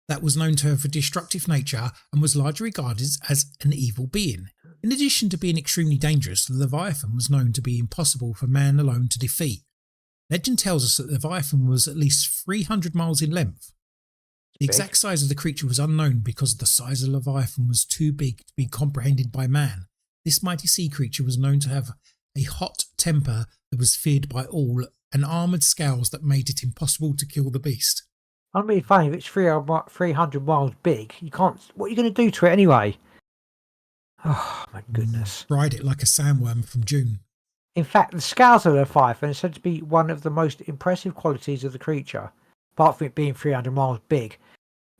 that was known to have a destructive nature and was largely regarded as an evil being. In addition to being extremely dangerous, the Leviathan was known to be impossible for man alone to defeat. Legend tells us that the Leviathan was at least 300 miles in length. The exact size of the creature was unknown because the size of the Leviathan was too big to be comprehended by man. This mighty sea creature was known to have a hot temper that was feared by all and armoured scales that made it impossible to kill the beast. I mean, funny if it's 300 miles big. You can't. What are you going to do to it anyway? Oh my goodness! Ride it like a sandworm from June. In fact, the scales of the Leviathan are said to be one of the most impressive qualities of the creature, apart from it being 300 miles big.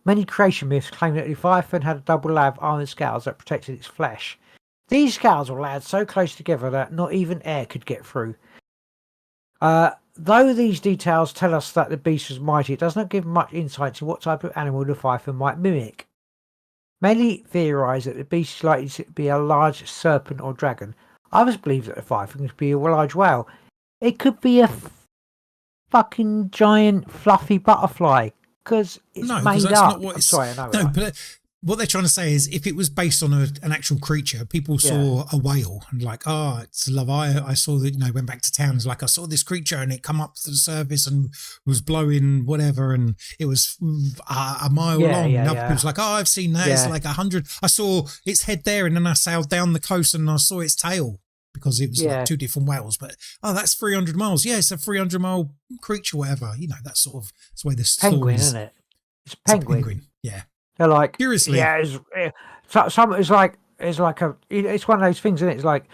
Many creation myths claim that the Leviathan had a double layer of armoured scales that protected its flesh. These scales were layered so close together that not even air could get through. Though these details tell us that the beast was mighty, it does not give much insight to what type of animal the Leviathan might mimic. Many theorise that the beast is likely to be a large serpent or dragon. Others believe that the Leviathan could be a large whale. It could be a fucking giant fluffy butterfly, because it's No, made because that's up. not what I'm it's... sorry, I know. No, right? but what they're trying to say is if it was based on an actual creature, people saw a whale and like, oh, it's Leviathan. I saw that, went back to town. It's like, I saw this creature and it come up to the surface and was blowing whatever. And it was a mile long. Yeah, and other yeah. people's like, oh, I've seen that. It's Yeah. like 100. I saw its head there and then I sailed down the coast and I saw its tail because it was Yeah. like two different whales. But, oh, that's 300 miles. Yeah, it's a 300-mile creature, whatever. That sort of, that's the way the story Penguin, is. isn't it? It's a It's a penguin. Yeah. They're like, Curiously. yeah, it's one of those things, isn't it? It's like,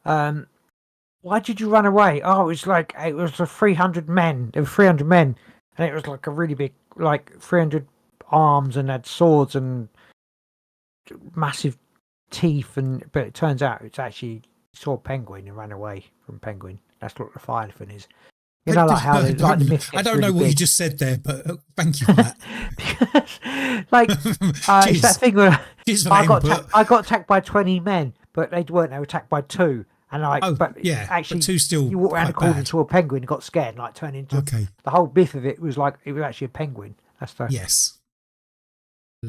why did you run away? Oh, it was the 300 men. There were 300 men, and it was like a really big, like 300 arms and had swords and massive teeth. But it turns out it's actually saw a penguin and ran away from penguin. That's what the Leviathan is. You know, like how the myth I gets don't know really what you big. just said there, but thank you for that. Because, like, it's that thing where Cheers for I that got input. I got attacked by 20 men, but they weren't. They were attacked by two. And like, but actually, but two still you walk around the quite corner bad. into a penguin and got scared, and like turned into. Okay. The whole myth of it was like it was actually a penguin. That's the Yes.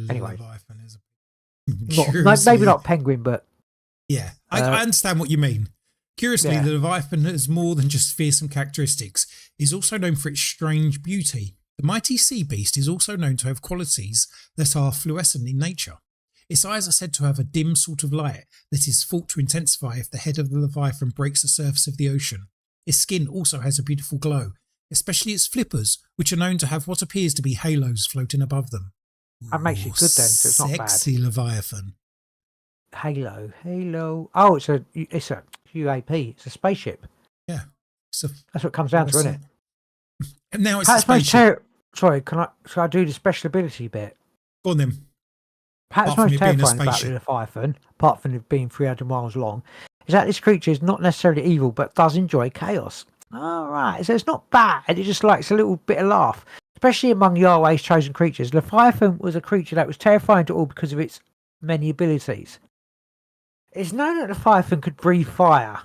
Anyway. Leviathan is maybe not penguin, but yeah, I understand what you mean. Curiously, Yeah. the Leviathan has more than just fearsome characteristics. It is also known for its strange beauty. The mighty sea beast is also known to have qualities that are fluorescent in nature. Its eyes are said to have a dim sort of light that is thought to intensify if the head of the Leviathan breaks the surface of the ocean. Its skin also has a beautiful glow, especially its flippers, which are known to have what appears to be halos floating above them. that makes it good then. So it's not bad. Sexy Leviathan. Halo. Oh, it's a UAP. It's a spaceship. Yeah. That's what it comes down to, isn't it? And now it's a Perhaps most spaceship. Sorry, should I do the special ability bit? Go on then. Perhaps Apart from most it being a terrifying about the spaceship. Leviathan, apart from it being 300 miles long, is that this creature is not necessarily evil, but does enjoy chaos. All right, so it's not bad. It just likes a little bit of laugh, especially among Yahweh's chosen creatures. Leviathan was a creature that was terrifying to all because of its many abilities. It's known that Leviathan could breathe fire.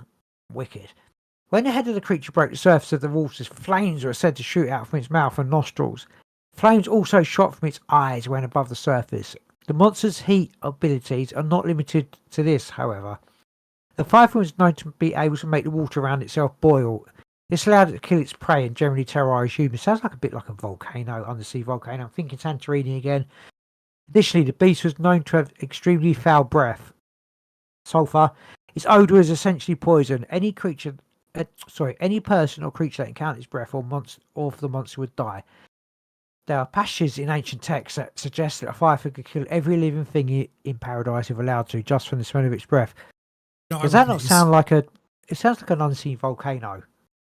Wicked. When the head of the creature broke the surface of the waters, flames were said to shoot out from its mouth and nostrils. Flames also shot from its eyes when above the surface. The monster's heat abilities are not limited to this, however. The Leviathan was known to be able to make the water around itself boil. This allowed it to kill its prey and generally terrorise humans. Sounds like a bit like a volcano, undersea volcano. I'm thinking Santorini again. Additionally, the beast was known to have extremely foul breath. Sulfur. Its odour is essentially poison. Any person or creature that encountered its breath or the monster would die. There are passages in ancient texts that suggest that a Leviathan could kill every living thing in paradise if allowed to, just from the smell of its breath. No, Does that not sound like it sounds like an unseen volcano.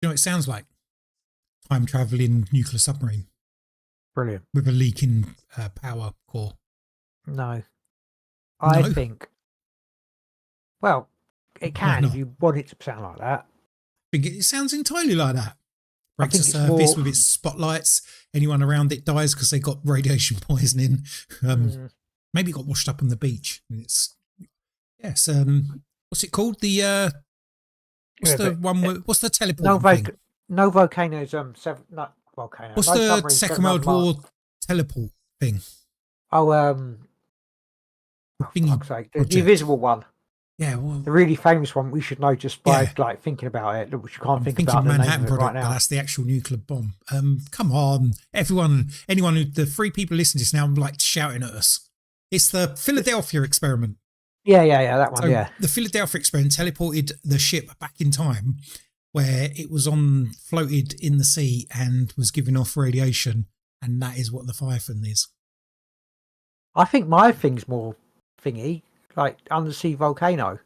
You know, it sounds like time traveling nuclear submarine Brilliant. with a leaking power core. No. I think, well, it can if you want it to sound like that. I think it sounds entirely like that. I Breaks the think it's surface more- with its spotlights. Anyone around it dies because they got radiation poisoning. Maybe it got washed up on the beach. And it's what's it called? The what's the teleport thing? No volcanoes. Not volcano. What's no the submarines Second going World around War Mars. teleport thing? Oh, Thingy fuck's sake. The project. invisible one. Yeah, well, The really famous one we should know just by Yeah. like thinking about it, which you can't I'm think thinking about the name Manhattan of it Project, right but now. that's the actual nuclear bomb. Come on, anyone who the three people listening to this now like shouting at us. It's the Philadelphia experiment. Yeah, that one, So yeah. the Philadelphia experiment teleported the ship back in time, where it was floated in the sea and was giving off radiation, and that is what the Leviathan is. I think my thing's more thingy, like undersea volcano.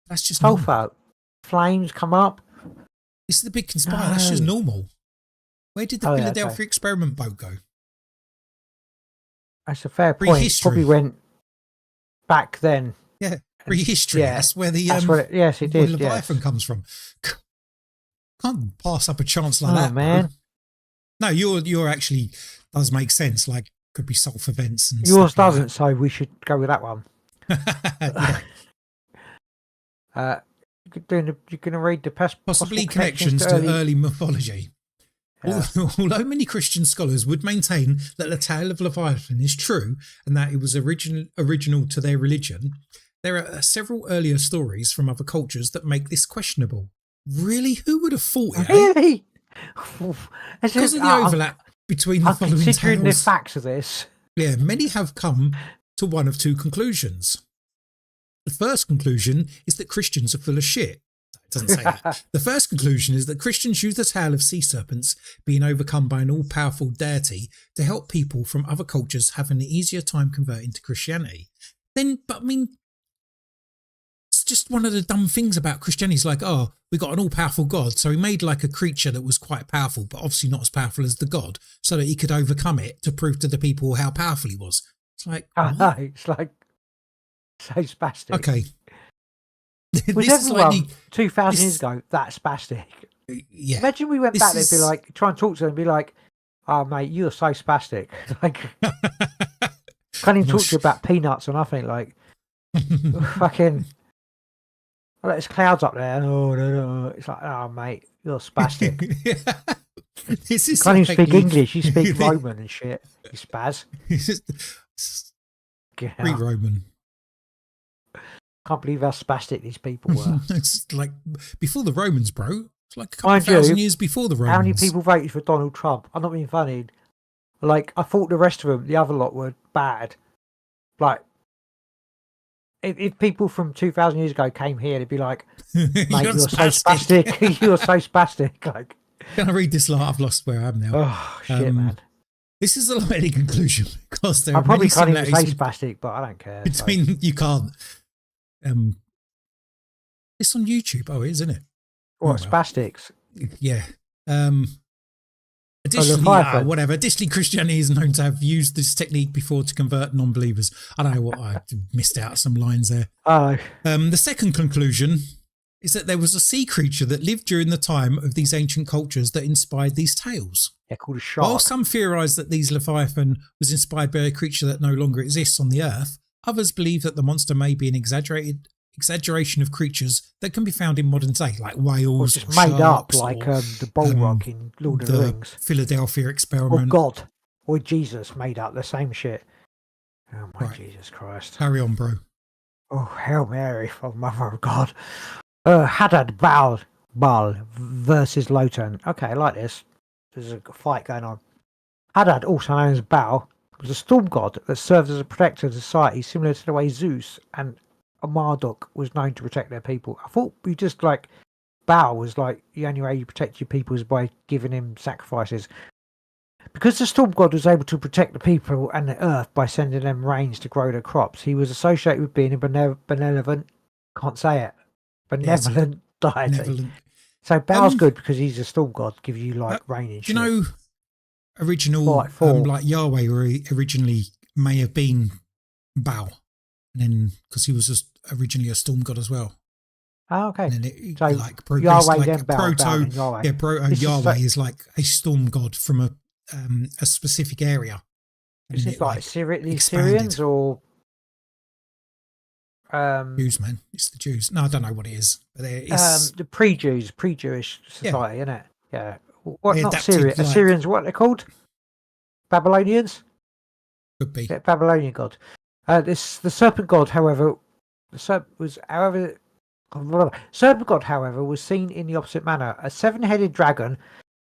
That's just normal. Sulfur. Flames come up. This is the Big Conspire. That's just No. normal. Where did the Oh, yeah, Philadelphia okay. experiment boat go? That's a fair point. Prehistory. Probably went back then. Yeah, prehistory. Yeah, That's where the That's what it, yes, it where did. Yes. Leviathan comes from. Can't pass up a chance like Oh, that, man. bro. No, your actually does make sense. Like, could be sulfur vents and Yours stuff like doesn't, so we should go with that one. that. Yeah. You're going to read the Possibly possible connections to early mythology. Yeah. Although many Christian scholars would maintain that the tale of Leviathan is true and that it was original to their religion, there are several earlier stories from other cultures that make this questionable. Really? Who would have thought it? Really? Because of the overlap between the I'm following considering the tales. facts of this. Yeah, many have come to one of two conclusions. The first conclusion is that Christians are full of shit. It doesn't say that. The first conclusion is that Christians use the tale of sea serpents being overcome by an all-powerful deity to help people from other cultures have an easier time converting to Christianity. But I mean, it's just one of the dumb things about Christianity is like, oh, we got an all-powerful God, so he made like a creature that was quite powerful, but obviously not as powerful as the God, so that he could overcome it to prove to the people how powerful he was. It's like, I what? know, it's like so spastic. Okay. Was This is everyone like 2,000 years ago that spastic? yeah. Imagine we went This back there and is- be like, try and talk to them and be like, oh, mate, you're so spastic. Like, can't even No talk to you about peanuts or nothing. Like, fucking, Like, there's clouds up there. Oh, no. It's like, oh, mate, you're spastic. This is Can't even like speak English. You speak Roman and shit. You spaz. It's Yeah. pre-Roman. Can't believe how spastic these people were. It's like before the Romans, bro. It's like a couple Mind thousand you, years before the Romans. How many people voted for Donald Trump? I'm not being funny. Like, I thought the rest of them, the other lot, were bad. Like, if people from 2,000 years ago came here, they'd be like, mate, you're so spastic. You're so spastic. Like, can I read this lot? I've lost where I am now. Oh, shit, man. This is a likely conclusion because there I are probably many can't even similarities say spastic, but I don't care. between you can't. It's on YouTube. Oh, it is, isn't it? What, well. spastics? Yeah. Additionally, whatever. Additionally, Christianity is known to have used this technique before to convert non-believers. I don't know what I missed out some lines there. Oh. The second conclusion is that there was a sea creature that lived during the time of these ancient cultures that inspired these tales. Yeah, called a shark. While some theorise that these Leviathan was inspired by a creature that no longer exists on the earth, others believe that the monster may be an exaggeration of creatures that can be found in modern day, like whales, or just made up, like or, the Balrog in Lord of the Rings. Philadelphia experiment. Or God. Or Jesus made up the same shit. Oh, my Jesus Christ. Carry on, bro. Oh, Hail Mary, for Mother of God. Hadad Baal versus Lotan. Okay, I like this. There's a fight going on. Hadad, also known as Baal, was a storm god that served as a protector of society, similar to the way Zeus and Marduk was known to protect their people. I thought we just like Baal was like the only way you protect your people is by giving him sacrifices. Because the storm god was able to protect the people and the earth by sending them rains to grow their crops, he was associated with being a benevolent, can't say it, benevolent deity. Benevolent. So Baal's good because he's a storm god, gives you like rain and shit. Do you know original like Yahweh originally may have been Baal, and then because he was just originally a storm god as well. Oh, okay. And then it so like progressed, Yahweh like then Baal, Yahweh. Yeah, Yahweh is like a storm god from a specific area. Is it like the Syrians or Jews, man? It's the Jews. No, I don't know what it is, but it's the pre-Jewish society, isn't it? Yeah. What? They Not adapted, Syria. like- Assyrians. What they're called? Babylonians. could be. Yeah, Babylonian god. The serpent god, however, serpent god, however, was seen in the opposite manner. A seven-headed dragon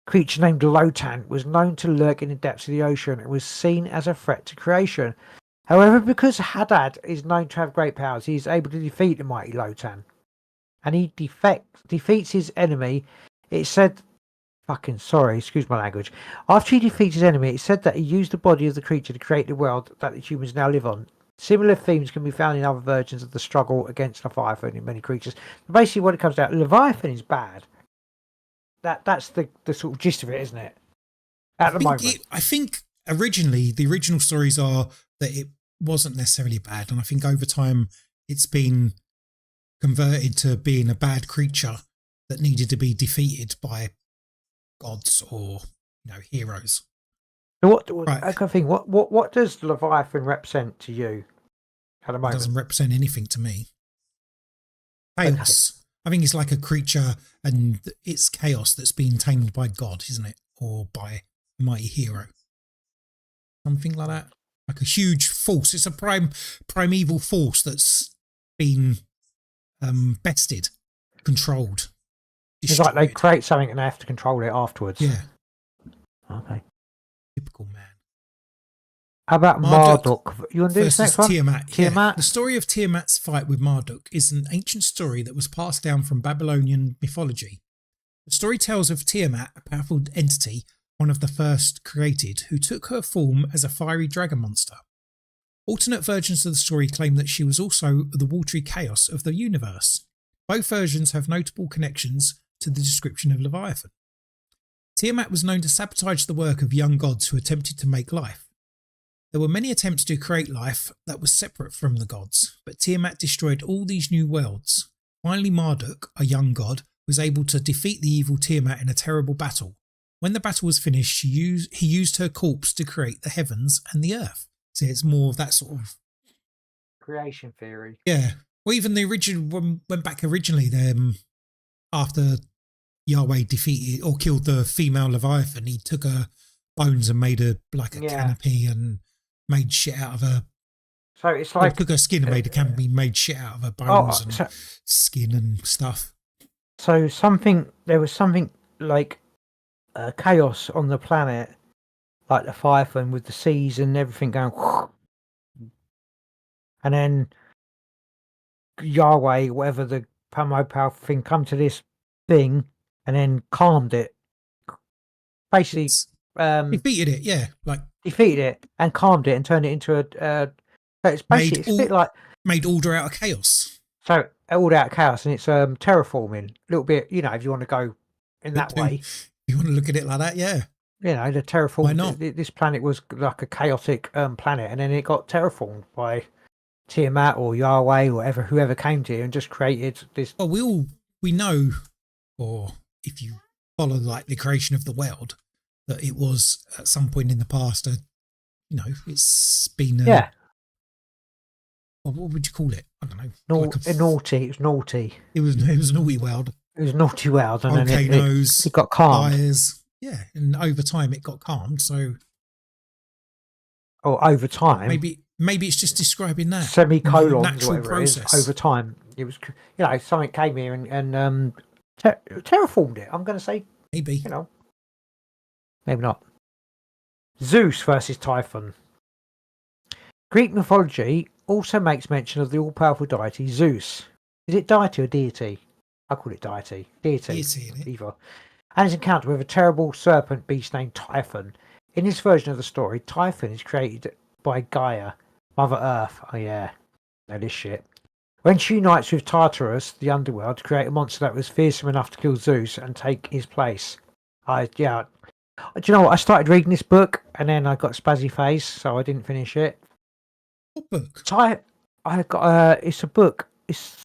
creature named Lotan was known to lurk in the depths of the ocean and was seen as a threat to creation. However, because Hadad is known to have great powers, he is able to defeat the mighty Lotan. And he defeats his enemy. It said, excuse my language. After he defeats his enemy, it said that he used the body of the creature to create the world that the humans now live on. Similar themes can be found in other versions of the struggle against Leviathan in many creatures. Basically, what it comes down, Leviathan is bad. That's the sort of gist of it, isn't it? At the moment. I think originally, the original stories are that it wasn't necessarily bad. And I think over time, it's been converted to being a bad creature that needed to be defeated by gods or heroes. So I can think, what does Leviathan represent to you at the moment? It doesn't represent anything to me. Chaos. Okay. I think it's like a creature and it's chaos that's being tamed by God, isn't it? Or by a mighty hero. Something like that. Like a huge force. It's a primeval force that's been bested, controlled. It's like they create something and they have to control it afterwards. Yeah. Okay. Typical man. How about Marduk? You want to do this next one? Tiamat. Yeah. The story of Tiamat's fight with Marduk is an ancient story that was passed down from Babylonian mythology. The story tells of Tiamat, a powerful entity, one of the first created, who took her form as a fiery dragon monster. Alternate versions of the story claim that she was also the watery chaos of the universe. Both versions have notable connections to the description of Leviathan. Tiamat was known to sabotage the work of young gods who attempted to make life. There were many attempts to create life that was separate from the gods, but Tiamat destroyed all these new worlds. Finally, Marduk, a young god, was able to defeat the evil Tiamat in a terrible battle. When the battle was finished, he used her corpse to create the heavens and the earth. So it's more of that sort of creation theory. Yeah, Well, even the original one went back originally. After Yahweh defeated or killed the female Leviathan, he took her bones and made a canopy and made shit out of her. So it's like took her skin and made a canopy, made shit out of her bones and skin and stuff. So there was something like chaos on the planet, like the Leviathan with the seas and everything going, and then Yahweh, whatever the most powerful thing, come to this thing and then calmed it. Basically, defeated it, yeah, defeated it and calmed it and turned it into a. So it's basically it's a bit like made order out of chaos. So all out of chaos, and it's terraforming a little bit. You know, if you want to go in that way, you want to look at it like that, yeah. You know, the terraform. Why not? This planet was like a chaotic planet, and then it got terraformed by Tiamat or Yahweh or whoever came to you and just created this. Well, we know, or if you follow like the creation of the world, that it was at some point in the past. It's been what would you call it? I don't know. Naughty. It was naughty. It was a naughty world. It was a naughty world, and volcanoes, then it got calmed. Fires, yeah, and over time it got calmed. So, over time, maybe it's just describing that semicolons, natural whatever process. It is. Over time, it was something came here and terraformed it. I'm going to say maybe maybe not. Zeus versus Typhon. Greek mythology also makes mention of the all-powerful deity Zeus. Is it deity or deity? I call it deity. Deity, either. And his encounter with a terrible serpent beast named Typhon. In this version of the story, Typhon is created by Gaia, Mother Earth. Oh yeah, know this shit. When she unites with Tartarus, the underworld, to create a monster that was fearsome enough to kill Zeus and take his place. Do you know what? I started reading this book and then I got spazzy face, so I didn't finish it. What book? I got it's a book. It's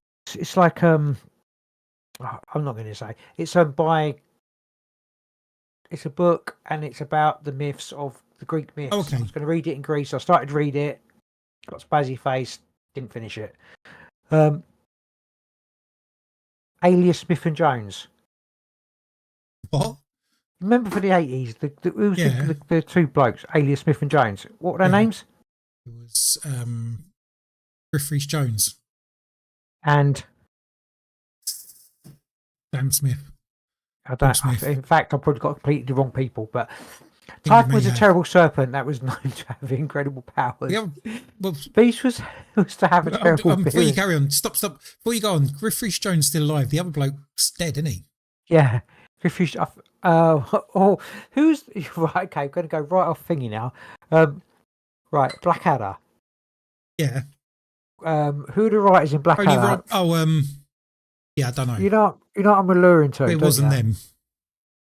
like I'm not going to say it's it's a book and it's about the myths of the Greek myths. Okay. I was going to read it in Greece. So I started to read it, got spazzy face, didn't finish it. Alias Smith and Jones. What? Remember for the 80s, the two blokes, Alias Smith and Jones. What were their names? It was Griff Rhys Jones and Sam Smith. In fact, I probably got completely the wrong people, but Typhon was a terrible serpent that was known to have incredible powers. Yeah, well, Beast was to have a terrible before you carry on, stop. Before you go on, Griff Rhys Jones still alive. The other bloke's dead, isn't he? Yeah. Griff Rhys. Who's right? Okay, I'm going to go right off thingy now. Right, Blackadder. Yeah. Who are the writers in Blackadder? Yeah, I don't know. You know what I'm alluring to. It wasn't them.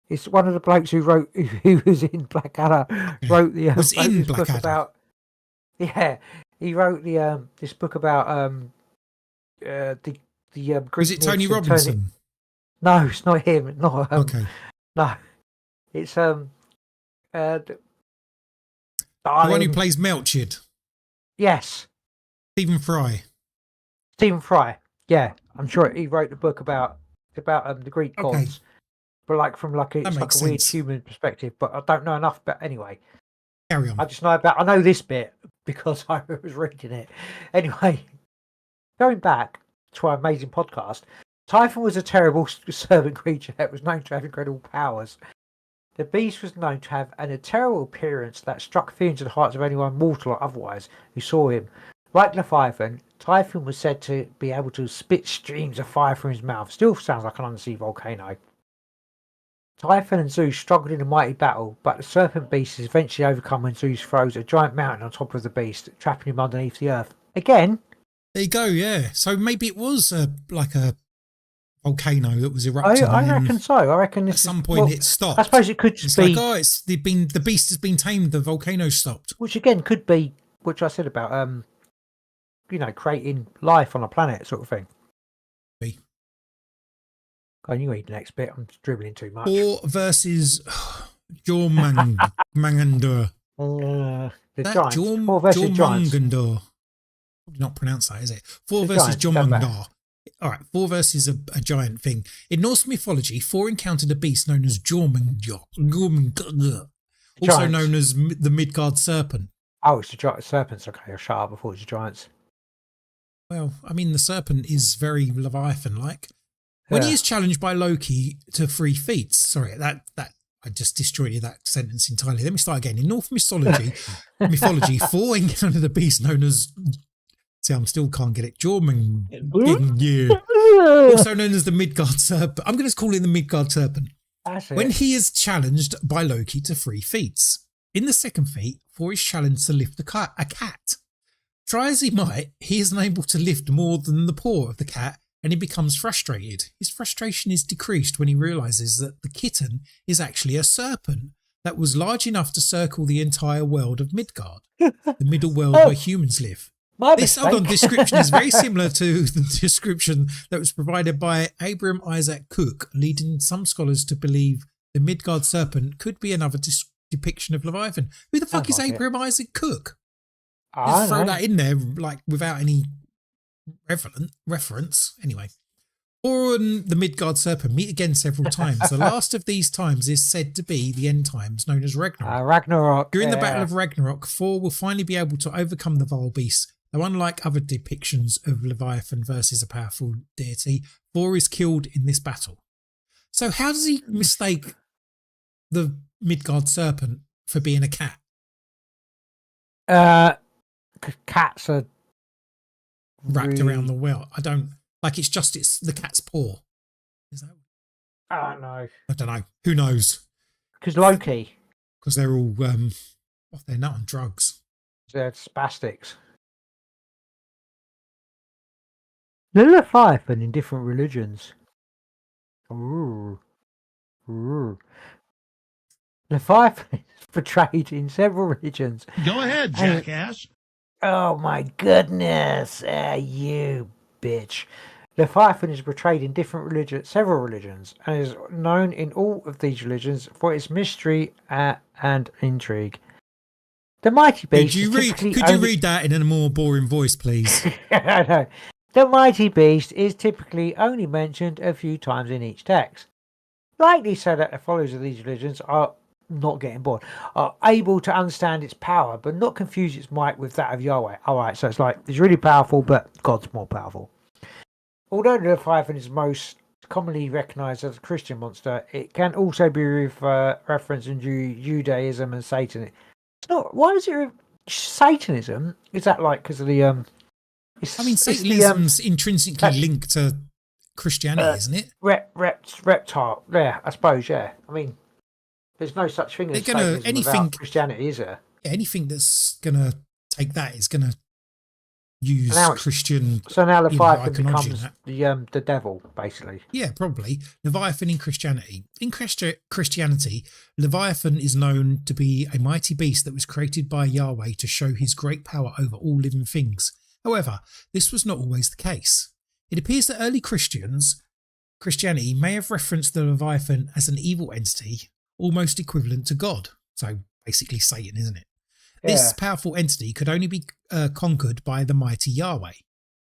It's one of the blokes who was in Blackadder. Wrote the was in book Blackadder. He wrote the this book about the Greek. Was it Tony Robinson? No, it's not him. Not okay. No, it's the one who plays Melchett. Yes. Stephen Fry. Yeah, I'm sure he wrote the book about the Greek gods, but from it's like a weird human perspective. But I don't know enough. But anyway, carry on. I know this bit because I was reading it. Anyway, going back to our amazing podcast, Typhon was a terrible serpent creature that was known to have incredible powers. The beast was known to have a terrible appearance that struck fear into the hearts of anyone, mortal or otherwise, who saw him. Like Leviathan, Typhon was said to be able to spit streams of fire from his mouth. Still sounds like an undersea volcano. Typhon and Zeus struggled in a mighty battle, but the serpent beast is eventually overcome when Zeus throws a giant mountain on top of the beast, trapping him underneath the earth. Again. There you go, yeah. So maybe it was like a volcano that was erupting. I reckon so. I reckon at some point it stopped. I suppose it could just be. The beast has been tamed. The volcano stopped. Which again could be, which I said about creating life on a planet, sort of thing. Go on, you read the next bit. I'm dribbling too much. Thor versus Jormungandr. The giants. Thor versus giants. probably not pronounce that, is it? Thor The versus giant, doesn't Jormungandr. All right, Thor versus a giant thing. In Norse mythology, Thor encountered a beast known as Jormungandr, also Giants. known as the Midgard serpent. Oh, it's the giant serpents. Okay, I'll shut up before it's the giants. Well, I mean, the serpent is very Leviathan-like. When he Yeah. is challenged by Loki to 3 feats, sorry, that I just destroyed that sentence entirely. Let me start again. In Norse mythology, Thor encountered a beast known as, see, I still can't get it, Jormungandr, also known as the Midgard serpent. I'm going to call it the Midgard serpent. That's it. When he is challenged by Loki to 3 feats. In the second feat, Thor is challenged to lift a cat. Try as he might, he is unable to lift more than the paw of the cat, and he becomes frustrated. His frustration is decreased when he realises that the kitten is actually a serpent that was large enough to circle the entire world of Midgard, the middle world where humans live. My This mistake. description is very similar to the description that was provided by Abraham Isaac Cook, leading some scholars to believe the Midgard serpent could be another depiction of Leviathan. Who the fuck Sounds is like it. Abraham Isaac Cook? I Just throw know. that in there, like, without any reference. Anyway, Thor and the Midgard serpent meet again several times. The last of these times is said to be the end times, known as Ragnarok. Ragnarok. During the yeah. Battle of Ragnarok, Thor will finally be able to overcome the vile beast. Though unlike other depictions of Leviathan versus a powerful deity, Thor is killed in this battle. So how does he mistake the Midgard serpent for being a cat? Cats are Wrapped really- around the well. I don't like. It's the cat's paw. Is that? I don't know. I don't know. Who knows? Because Loki, Because they're all they're not on drugs. they're spastics. The Leviathan in different religions. Ooh. Ooh. Leviathan is portrayed in several religions. Go ahead, And- jackass. Oh my goodness, you bitch. Leviathan is portrayed in several religions, and is known in all of these religions for its mystery and intrigue. The mighty beast. Could you read that in a more boring voice, please? I know. The mighty beast is typically only mentioned a few times in each text. Likely so that the followers of these religions are not getting bored, are able to understand its power, but not confuse its might with that of Yahweh. Alright, so it's like, it's really powerful, but God's more powerful. Although the Leviathan is most commonly recognised as a Christian monster, it can also be referenced in Judaism and Satan. It's not, why is it Satanism? Is that like because of the I mean, Satanism's intrinsically linked to Christianity, isn't it? reptile? Yeah, I suppose. Yeah, I mean, there's no such thing as They're gonna- Satanism without Christianity, is there? Yeah, anything that's gonna take that is gonna use Now it's- Christian. So now know, Leviathan iconography becomes and the devil, basically. Yeah, probably. Leviathan in Christianity. In Christianity, Leviathan is known to be a mighty beast that was created by Yahweh to show his great power over all living things. However, this was not always the case. It appears that early Christianity may have referenced the Leviathan as an evil entity, almost equivalent to God. So basically Satan, isn't it? This powerful entity could only be conquered by the mighty Yahweh.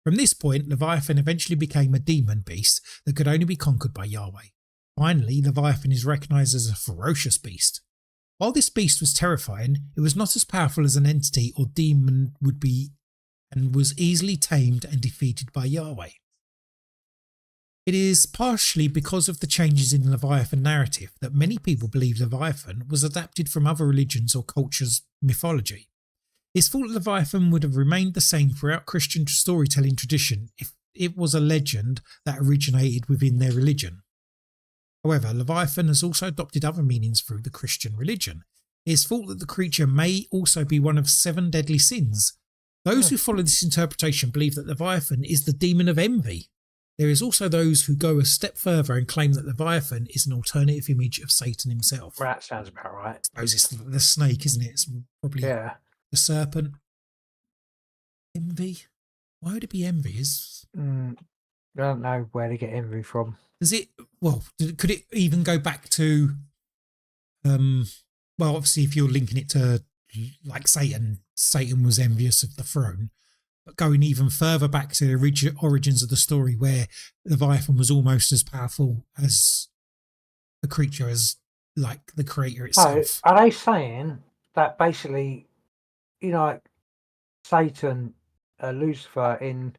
From this point, Leviathan eventually became a demon beast that could only be conquered by Yahweh. Finally, Leviathan is recognized as a ferocious beast. While this beast was terrifying, it was not as powerful as an entity or demon would be, and was easily tamed and defeated by Yahweh. It is partially because of the changes in the Leviathan narrative that many people believe Leviathan was adapted from other religions or cultures' mythology. It's thought Leviathan would have remained the same throughout Christian storytelling tradition if it was a legend that originated within their religion. However, Leviathan has also adopted other meanings through the Christian religion. It is thought that the creature may also be one of 7 deadly sins. Those who follow this interpretation believe that Leviathan is the demon of envy. There is also those who go a step further and claim that Leviathan is an alternative image of Satan himself. Well, that sounds about right. I suppose it's the snake, isn't it? It's probably Yeah. the serpent. Envy? Why would it be envy? I don't know where to get envy from. Does it? Well, could it even go back to? Well, obviously, if you're linking it to like Satan was envious of the throne. but going even further back to the origins of the story, where Leviathan was almost as powerful as the creature as like the creator So, itself. are they saying that basically, like Satan, Lucifer in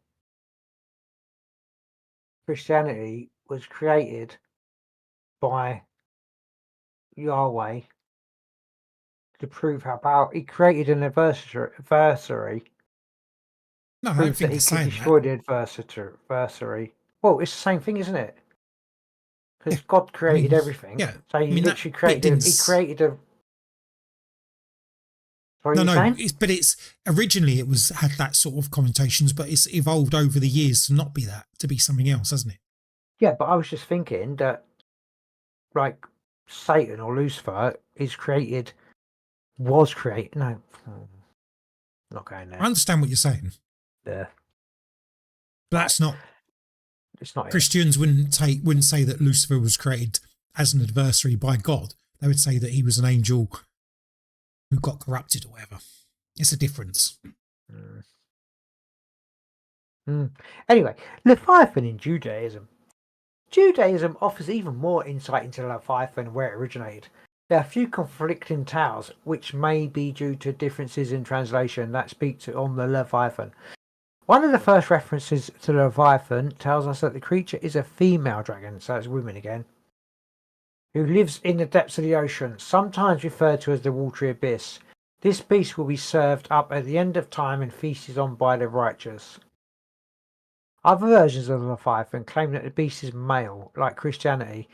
Christianity was created by Yahweh to prove how powerful he created an adversary, No, I don't prove that think he they're could saying destroy that. the adversary. Well, it's the same thing, isn't it? Yeah, Because God I created mean, everything, yeah, so I he mean that literally bit created. didn't. He created a. What are No, you no, saying? but it's originally it was had that sort of connotations, but it's evolved over the years to not be that, to be something else, hasn't it? Yeah, but I was just thinking that, like, Satan or Lucifer was created. No, not going I there. understand what you're saying, Yeah, but right. that's not. It's not it. Christians wouldn't say that Lucifer was created as an adversary by God. They would say that he was an angel who got corrupted or whatever. It's a difference. Mm. Anyway, Leviathan in Judaism. Judaism offers even more insight into Leviathan and where it originated. There are a few conflicting tales, which may be due to differences in translation that speak on the Leviathan. One of the first references to Leviathan tells us that the creature is a female dragon, so it's women again, who lives in the depths of the ocean, sometimes referred to as the watery abyss. This beast will be served up at the end of time and feasted on by the righteous. Other versions of the Leviathan claim that the beast is male, like Christianity.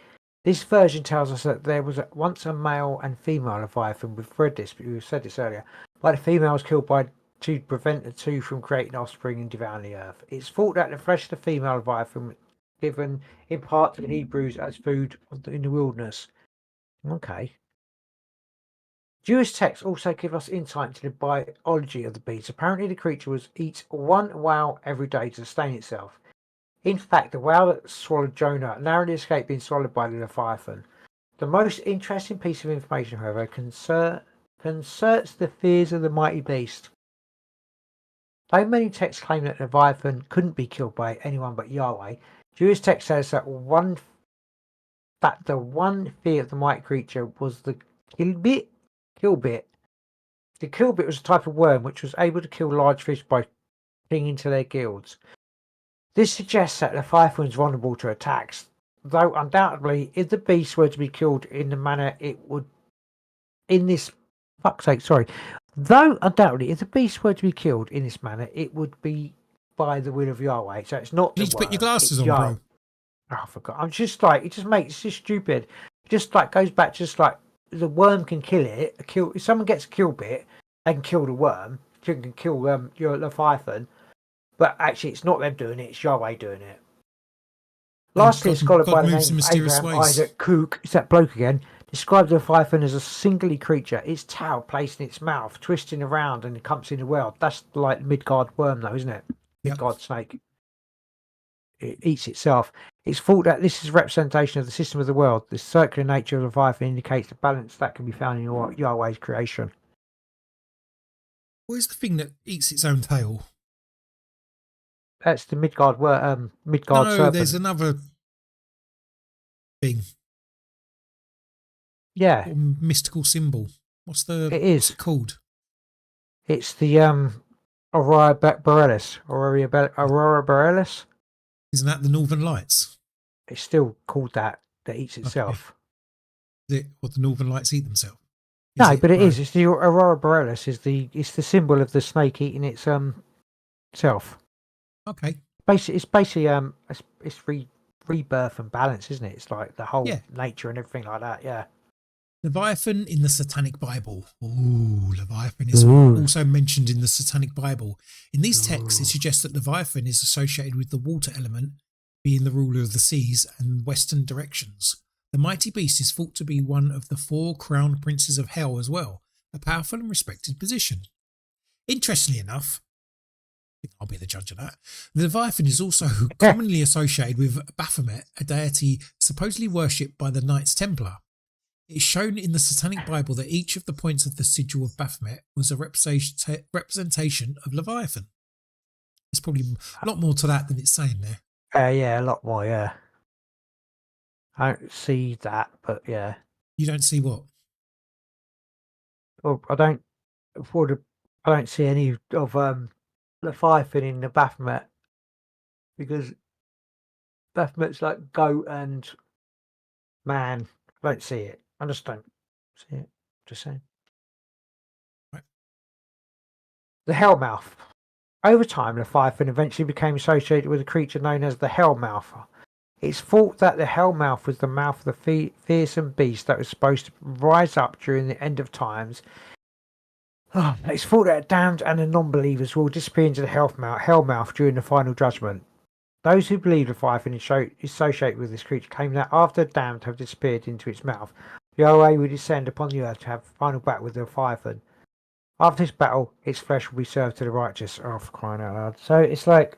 This version tells us that there was once a male and female Leviathan. We've read this, but we've said this earlier. But the female was killed to prevent the two from creating offspring and devouring the earth. It's thought that the flesh of the female Leviathan was given in part to the Hebrews as food in the wilderness. Okay. Jewish texts also give us insight into the biology of the beast. Apparently, the creature eats one whale every day to sustain itself. In fact, the whale that swallowed Jonah narrowly escaped being swallowed by the Leviathan. The most interesting piece of information, however, concerns the fears of the mighty beast. Though many texts claim that the Leviathan couldn't be killed by anyone but Yahweh, Jewish text says that the one fear of the mighty creature was the kilbit. The kilbit was a type of worm which was able to kill large fish by clinging to their gills. This suggests that the Leviathan was vulnerable to attacks, though undoubtedly, if the beast were to be killed in the manner it would, though undoubtedly, if the beast were to be killed in this manner, it would be by the will of Yahweh. So it's not You the need to put your worm, glasses it's on, Yahweh. bro. Oh, I forgot. I'm just like, it's just stupid. It just like goes back, just like the worm can kill it. If someone gets a kill bit, they can kill the worm. You can kill your Leviathan. But actually, it's not them doing it, it's Yahweh doing it. Lastly, a scholar by God the moves name in of mysterious Abraham ways. Isaac Kook, it's that bloke again, described the Leviathan as a singly creature, its tail placed in its mouth, twisting around and encompassing the world. That's like Midgard worm, though, isn't it? Yep. Midgard snake. It eats itself. It's thought that this is a representation of the system of the world. The circular nature of the Leviathan indicates the balance that can be found in Yahweh's creation. What is the thing that eats its own tail? That's the Midgard No, serpent. there's another thing. Yeah, Or mystical symbol. What's it is. it called? It's the Aurora Borealis. Aurora Borealis. Isn't that the Northern Lights? It's still called that eats Okay. itself. Is it what the Northern Lights eat themselves? No, but it is. It's the Aurora Borealis. It's the symbol of the snake eating its self. Okay. It's basically it's rebirth and balance, isn't it? It's like the whole nature and everything like that. Yeah. Leviathan in the Satanic Bible. Ooh, Leviathan is also mentioned in the Satanic Bible. In these texts, it suggests that Leviathan is associated with the water element, being the ruler of the seas and western directions. The mighty beast is thought to be one of the 4 crowned princes of hell as well, a powerful and respected position. Interestingly enough, I think I'll be the judge of that. The Leviathan is also commonly associated with Baphomet, a deity supposedly worshipped by the Knights Templar. It's shown in the Satanic Bible that each of the points of the sigil of Baphomet was a representation of Leviathan. There's probably a lot more to that than it's saying there. Yeah, a lot more. Yeah, I don't see that, but yeah. You don't see what? Well, I don't. I don't see any of Leviathan in the Baphomet because Baphomet's like goat and man. I don't see it. I just don't see it. Just saying. Right. The Hellmouth. Over time, Leviathan eventually became associated with a creature known as the Hellmouth. It's thought that the Hellmouth was the mouth of the fearsome beast that was supposed to rise up during the end of times. It's thought that damned and the non-believers will disappear into the Hellmouth during the final judgment. Those who believe Leviathan is associated with this creature claim that after the damned have disappeared into its mouth, the OA will descend upon the earth to have a final battle with the Leviathan. After this battle, its flesh will be served to the righteous. Oh, for crying out loud. So it's like,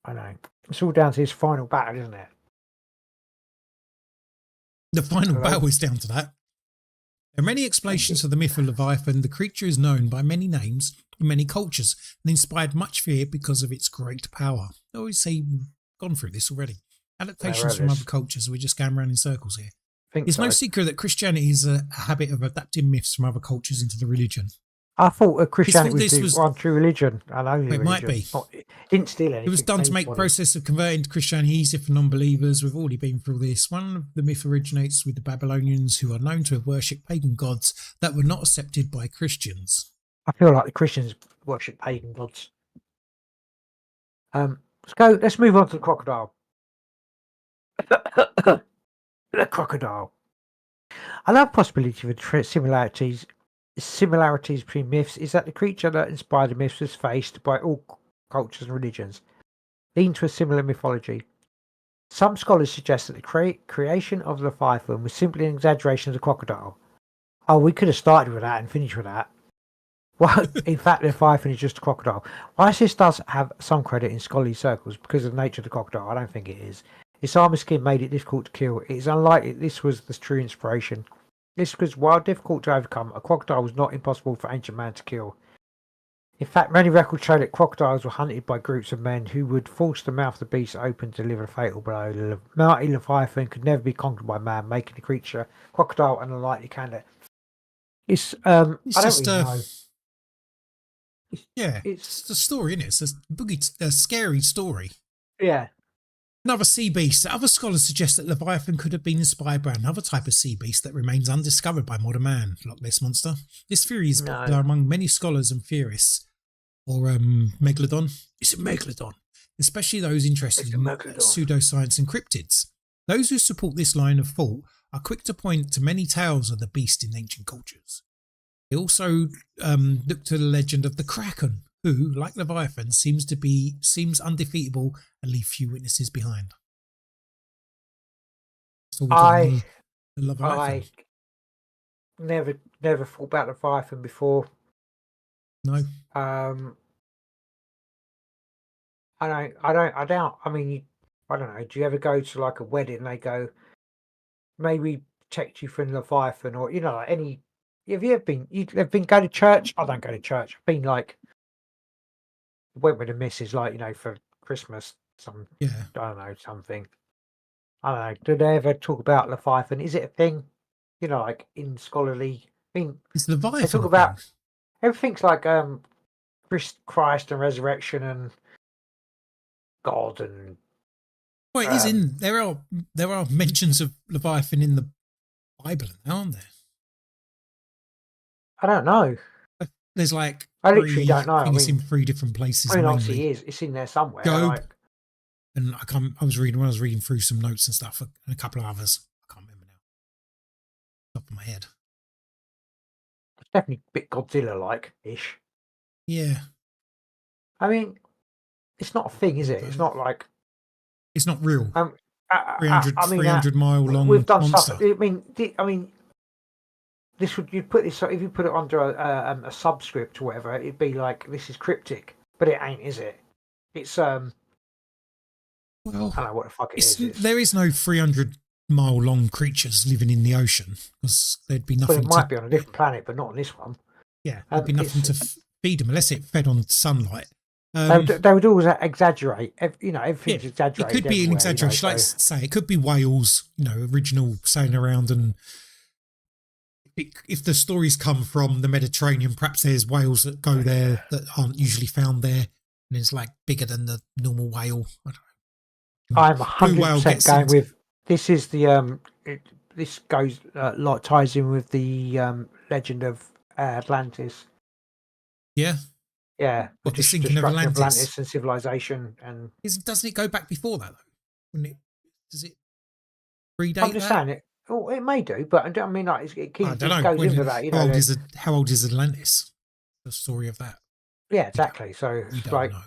I know, it's all down to his final battle, isn't it? The final battle is down to that. There are many explanations of the myth of Leviathan. The creature is known by many names in many cultures and inspired much fear because of its great power. I always say we've gone through this already. Adaptations from other cultures. We're just going around in circles here. It's no secret that Christianity is a habit of adapting myths from other cultures into the religion. I thought Christianity was one true religion and only religion. It might be. It didn't steal anything. It was done to make the process of converting to Christianity easier for non-believers. We've already been through this. One of the myth originates with the Babylonians, who are known to have worshipped pagan gods that were not accepted by Christians. I feel like the Christians worship pagan gods. Let's move on to the crocodile. The crocodile. Another possibility for similarities between myths is that the creature that inspired the myths was faced by all cultures and religions, leading to a similar mythology. Some scholars suggest that the creation of the Leviathan was simply an exaggeration of the crocodile. Oh, we could have started with that and finished with that. Well, in fact, the Leviathan is just a crocodile. Whilst this does have some credit in scholarly circles because of the nature of the crocodile, I don't think it is. Its armor skin made it difficult to kill. It is unlikely this was the true inspiration. This because, while difficult to overcome, a crocodile was not impossible for ancient man to kill. In fact, many records show that crocodiles were hunted by groups of men who would force the mouth of the beast open to deliver a fatal blow. The mighty Leviathan could never be conquered by man, making the creature crocodile an unlikely candidate. It's I don't just really know. It's a story, isn't it? It's a scary story. Yeah. Another sea beast. Other scholars suggest that Leviathan could have been inspired by another type of sea beast that remains undiscovered by modern man, Loch Ness Monster. This theory is popular among many scholars and theorists. Or Megalodon. Is it Megalodon? Especially those interested in pseudoscience and cryptids. Those who support this line of thought are quick to point to many tales of the beast in ancient cultures. They also look to the legend of the Kraken, who, like Leviathan, seems undefeatable and leave few witnesses behind. I never thought about Leviathan before. No. I mean, I don't know. Do you ever go to like a wedding and they go, maybe protect you from Leviathan, or like any? Have you ever been? You've been go to church? I don't go to church. I've been like, went with the missus, like for Christmas. I don't know, something. I don't know. Do they ever talk about Leviathan? Is it a thing? Like in scholarly. I mean, it's Leviathan. They talk about everything's like Christ and resurrection and God and. Well, it is in there are mentions of Leviathan in the Bible, aren't there? I don't know. There's like I literally don't know. It's in 3 different places. I mean, obviously, it's in there somewhere. Job, and I was reading through some notes and stuff, and a couple of others. I can't remember now. Top of my head. It's definitely a bit Godzilla-like ish. Yeah. I mean, it's not a thing, is it? It's not like. It's not real. 300 mile long. We've done monster. stuff. I mean, this would if you put it under a subscript or whatever, it'd be like this is cryptic, but it ain't, is it? It's Well, I don't know what the fuck it is. There is no 300-mile long creatures living in the ocean because there'd be nothing. But it might be on a different planet, but not on this one. Yeah, there'd be nothing to feed them unless it fed on sunlight. They would always exaggerate. Yeah, Everything's it exaggerated. could be an everywhere, exaggeration. Like so. say, it could be whales, original sailing around, and if the stories come from the Mediterranean, perhaps there's whales that go there that aren't usually found there, and it's like bigger than the normal whale. I don't know. I'm Blue whale 100% gets going into- with this. Is the this goes ties in with the legend of Atlantis. Yeah. Yeah, What, the just sinking of destruction Atlantis? and civilization, and Doesn't it go back before that though? Does it predate I'm just that? saying it. Oh, it may do, but I mean, like it I don't know. goes into that. How old is Atlantis? The story of that. Yeah, exactly. So You it's don't like know.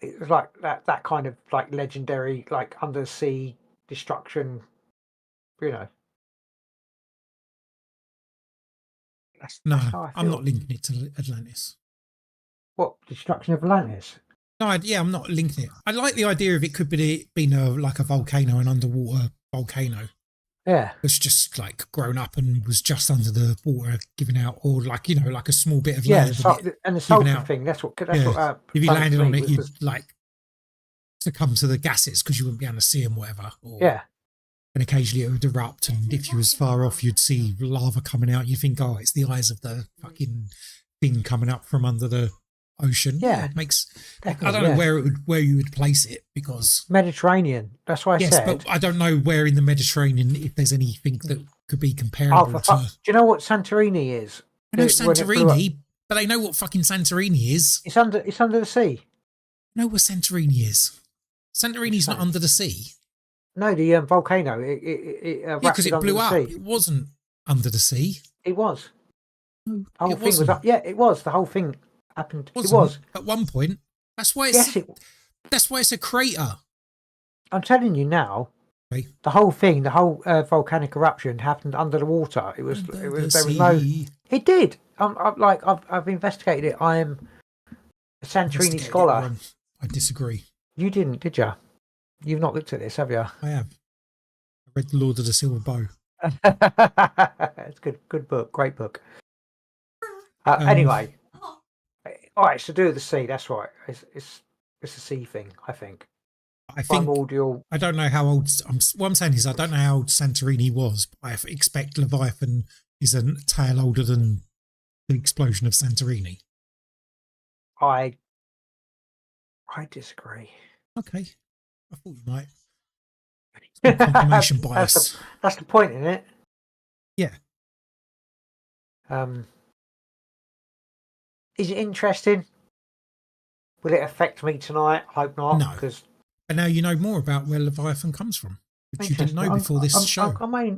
it's like that kind of like legendary, like undersea destruction. No, That's how I I'm feel. not linking it to Atlantis. What, destruction of Atlantis? No, I'm not linking it. I like the idea of it could be been like a volcano, an underwater volcano. Yeah, That's just like grown up and was just under the water, giving out, or like like a small bit of yeah. land. And the sulfur out. thing. That's what. Yeah. If you Planet landed on Fleet it, you'd like succumb to the gases because you wouldn't be able to see them, whatever. yeah. And occasionally it would erupt, and if you was far off, you'd see lava coming out. You think, oh, it's the eyes of the fucking thing coming up from under the ocean. Yeah, it makes. I definitely, don't know where you would place it, because Mediterranean. That's why I yes, said. but I don't know where in the Mediterranean, if there's anything that could be comparable to. Do you know what Santorini is? I know Santorini, but I know what fucking Santorini is. It's under the sea. I know what Santorini is. Santorini's not under the sea. No, the volcano. Yeah, because it blew up. It wasn't under the sea. It was. No, The whole it thing was wasn't. up. Yeah, it was. The whole thing happened. It Wasn't was. at one point. That's why it's. Yes, That's why it's a crater. I'm telling you now. Okay. The whole thing, the whole volcanic eruption happened under the water. It was. There was no. It did. I've investigated it. I am a Santorini scholar. I disagree. You didn't, did you? You've not looked at this, have you? I have. I read The Lord of the Silver Bow. It's good book, great book. Anyway, all right. So do with the sea. That's right. It's a sea thing. I think. I think. Primordial. I don't know how old. What I'm saying is, I don't know how old Santorini was, but I expect Leviathan is a tale older than the explosion of Santorini. I disagree. Okay, I thought you might. Confirmation bias. That's the point, isn't it? Yeah. Is it interesting? Will it affect me tonight? Hope not. No. Because But now you know more about where Leviathan comes from, which you didn't know before this show. I may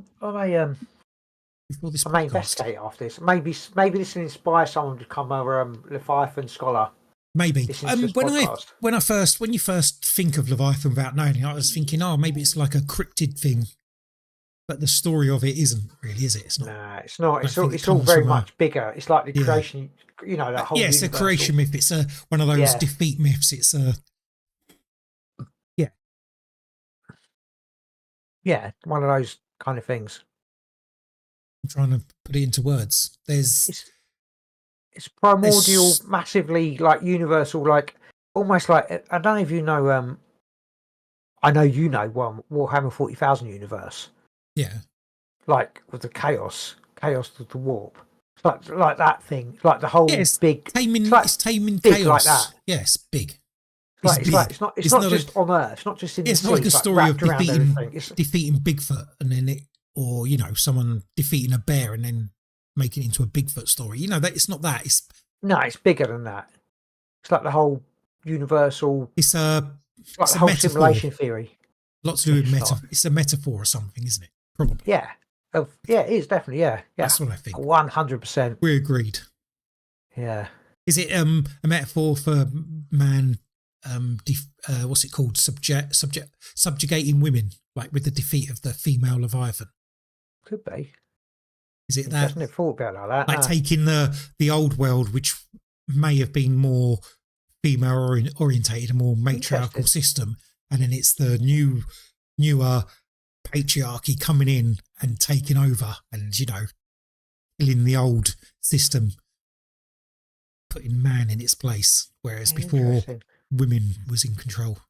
Before this I may podcast. investigate after this. Maybe this will inspire someone to become a Leviathan scholar. Maybe. When When you first think of Leviathan without knowing it, I was thinking, oh, maybe it's like a cryptid thing. But the story of it isn't really, is it? It's not. Nah, it's not. It's think it all comes very from much bigger. It's like the Yeah. creation. That whole. Yeah, it's a universe. creation myth. It's one of those Yeah. defeat myths. It's Yeah, one of those kind of things. I'm trying to put it into words. It's primordial, massively like universal, like almost like I don't know if you know. I know you know Warhammer 40,000 universe, yeah. like with the chaos with the warp. It's like that thing, like the whole big Taming, it's like it's taming big chaos. like that. Yes, big. It's not just on Earth. It's not just in the It's sea. not like a it's story of wrapped around defeating everything. defeating Bigfoot and then or someone defeating a bear and then making it into a Bigfoot story. That it's not that. It's bigger than that. It's like the whole universal. It's like it's the a whole metaphor. simulation theory. Lot to do with metaphor. It's a metaphor or something, isn't it? Probably. Yeah. It is definitely. Yeah. That's what I think. 100%. We agreed. Yeah. Is it a metaphor for man? What's it called? Subjugating women, like with the defeat of the female Leviathan. Could be. Is it that? Definitely thought about it like that. Like taking the old world, which may have been more female orientated, a more matriarchal system, and then it's the newer patriarchy coming in and taking over, and killing the old system. putting man in its place, whereas before Interesting. women was in control. Do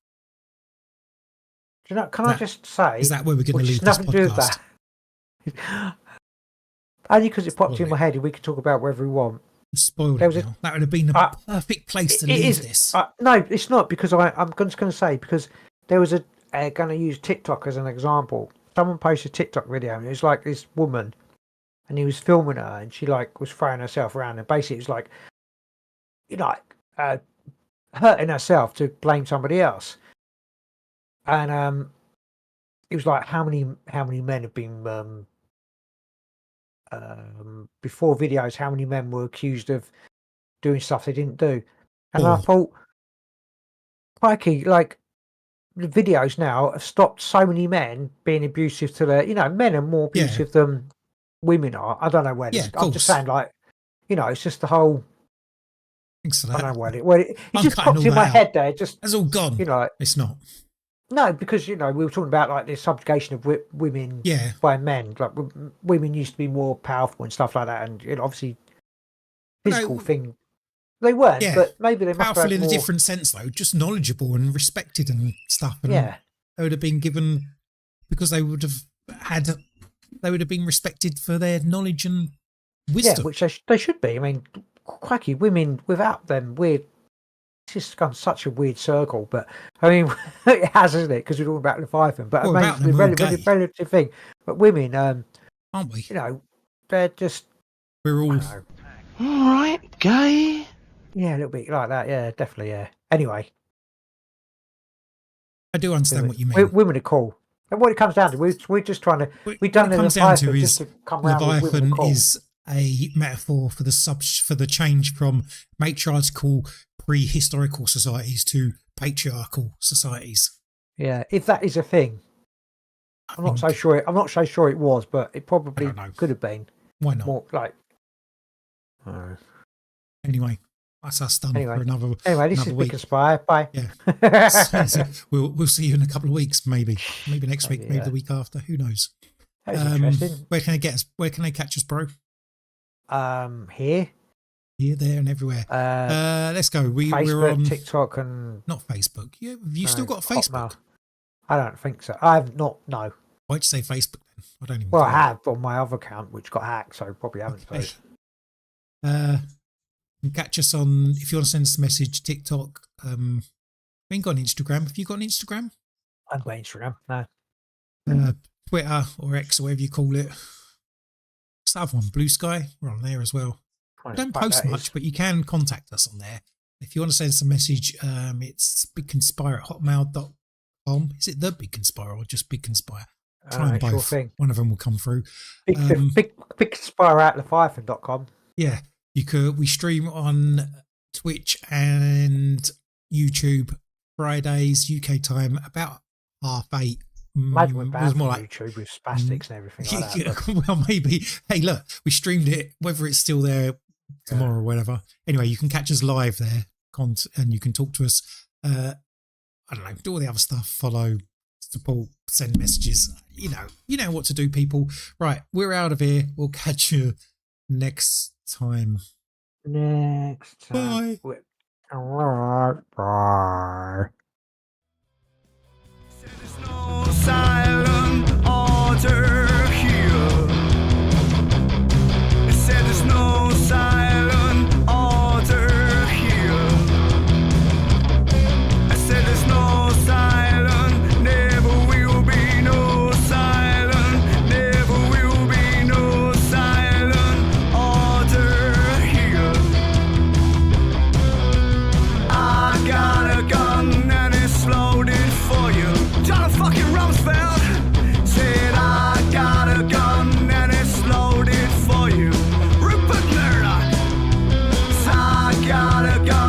you know? Can I just say? Is that where we're going to which leave has this nothing to do with podcast? that. Only because it popped in Spoil my it. head, and we could talk about whatever we want. You spoiled There it was now. That would have been a perfect place to leave this. No, it's not, because I'm just going to say, because there was going to use TikTok as an example. Someone posted a TikTok video, and it was like this woman, and he was filming her, and she like was throwing herself around, and basically it was like, you know, hurting herself to blame somebody else. And it was like, how many men have been before videos, how many men were accused of doing stuff they didn't do? And I thought, crikey, like, the videos now have stopped so many men being abusive to their, men are more abusive than women are. I don't know where this, I'm just saying, like, it's just the whole, Thanks for I that. don't know where it just cutting popped all in my that head there. Just, It's all gone. It's not. no, because, we were talking about like the subjugation of women by men. Like, women used to be more powerful and stuff like that. And obviously, physical thing. They weren't, but maybe they must have powerful in more... a different sense, though. Just knowledgeable and respected and stuff. And Yeah. they would have been given, because they would have been respected for their knowledge and wisdom. Yeah, which they should be. I mean, crikey, women, without them, it's just gone such a weird circle. But I mean, it has, isn't it? Because we're talking about Leviathan. But Well, I about mean, them, it's we're a gay. relative thing. But women, Aren't we? they're just... We're all... All right, gay. Yeah, a little bit like that. Yeah, definitely, yeah. Anyway. I do understand what you mean. Women are cool. And what it comes down to, we're just trying to... We've done what it the comes down to Leviathan is just to come around with women Leviathan are cool. is a metaphor for the change from matriarchal prehistorical societies to patriarchal societies. Yeah, if that is a thing. I'm not so sure it was, but it probably could have been. Why not? More like... Anyway, that's us done for another week. This is Big Conspire. Bye. Yeah. So we'll see you in a couple of weeks, maybe next week, maybe the week after. Who knows? That was interesting. Where can they get us? Where can they catch us, bro? Here, there, and everywhere. Let's go. Facebook, we're on TikTok, and not Facebook. Yeah, have you still got a Facebook? Hotmail. I don't think so. I have not. No. Why'd you say Facebook then? I don't even. Well, I have on my other account, which got hacked, so probably haven't. Okay. You can catch us on, if you want to send us a message, TikTok. We ain't got an Instagram. Have you got an Instagram? I've got Instagram. No. Twitter or X or whatever you call it. What's the other one? Blue Sky. We're on there as well. We don't post much, but you can contact us on there. If you want to send us a message, it's bigconspire@hotmail.com. Is it the Big Conspire or just Big Conspire? Try them both. Sure thing. One of them will come through. Big Conspire at Leviathan.com. Yeah. We stream on Twitch and YouTube Fridays UK time about 8:30. Imagine we're It was banned more from like YouTube with spastics and everything like that. But... Well, maybe. Hey, look, we streamed it. Whether it's still there tomorrow or whatever. Anyway, you can catch us live there, and you can talk to us. I don't know, do all the other stuff. Follow, support, send messages. You know what to do, people. Right, we're out of here. We'll catch you next time. Bye. Bye. There's no silent order here. It said there's no silent order here. I said there's no silent, never will be no silent, never will be no silent order here. I got a gun and it's loaded for you. John fucking Rumsfeld said I got a gun and it's loaded for you. Rupert Murdoch, I got a gun.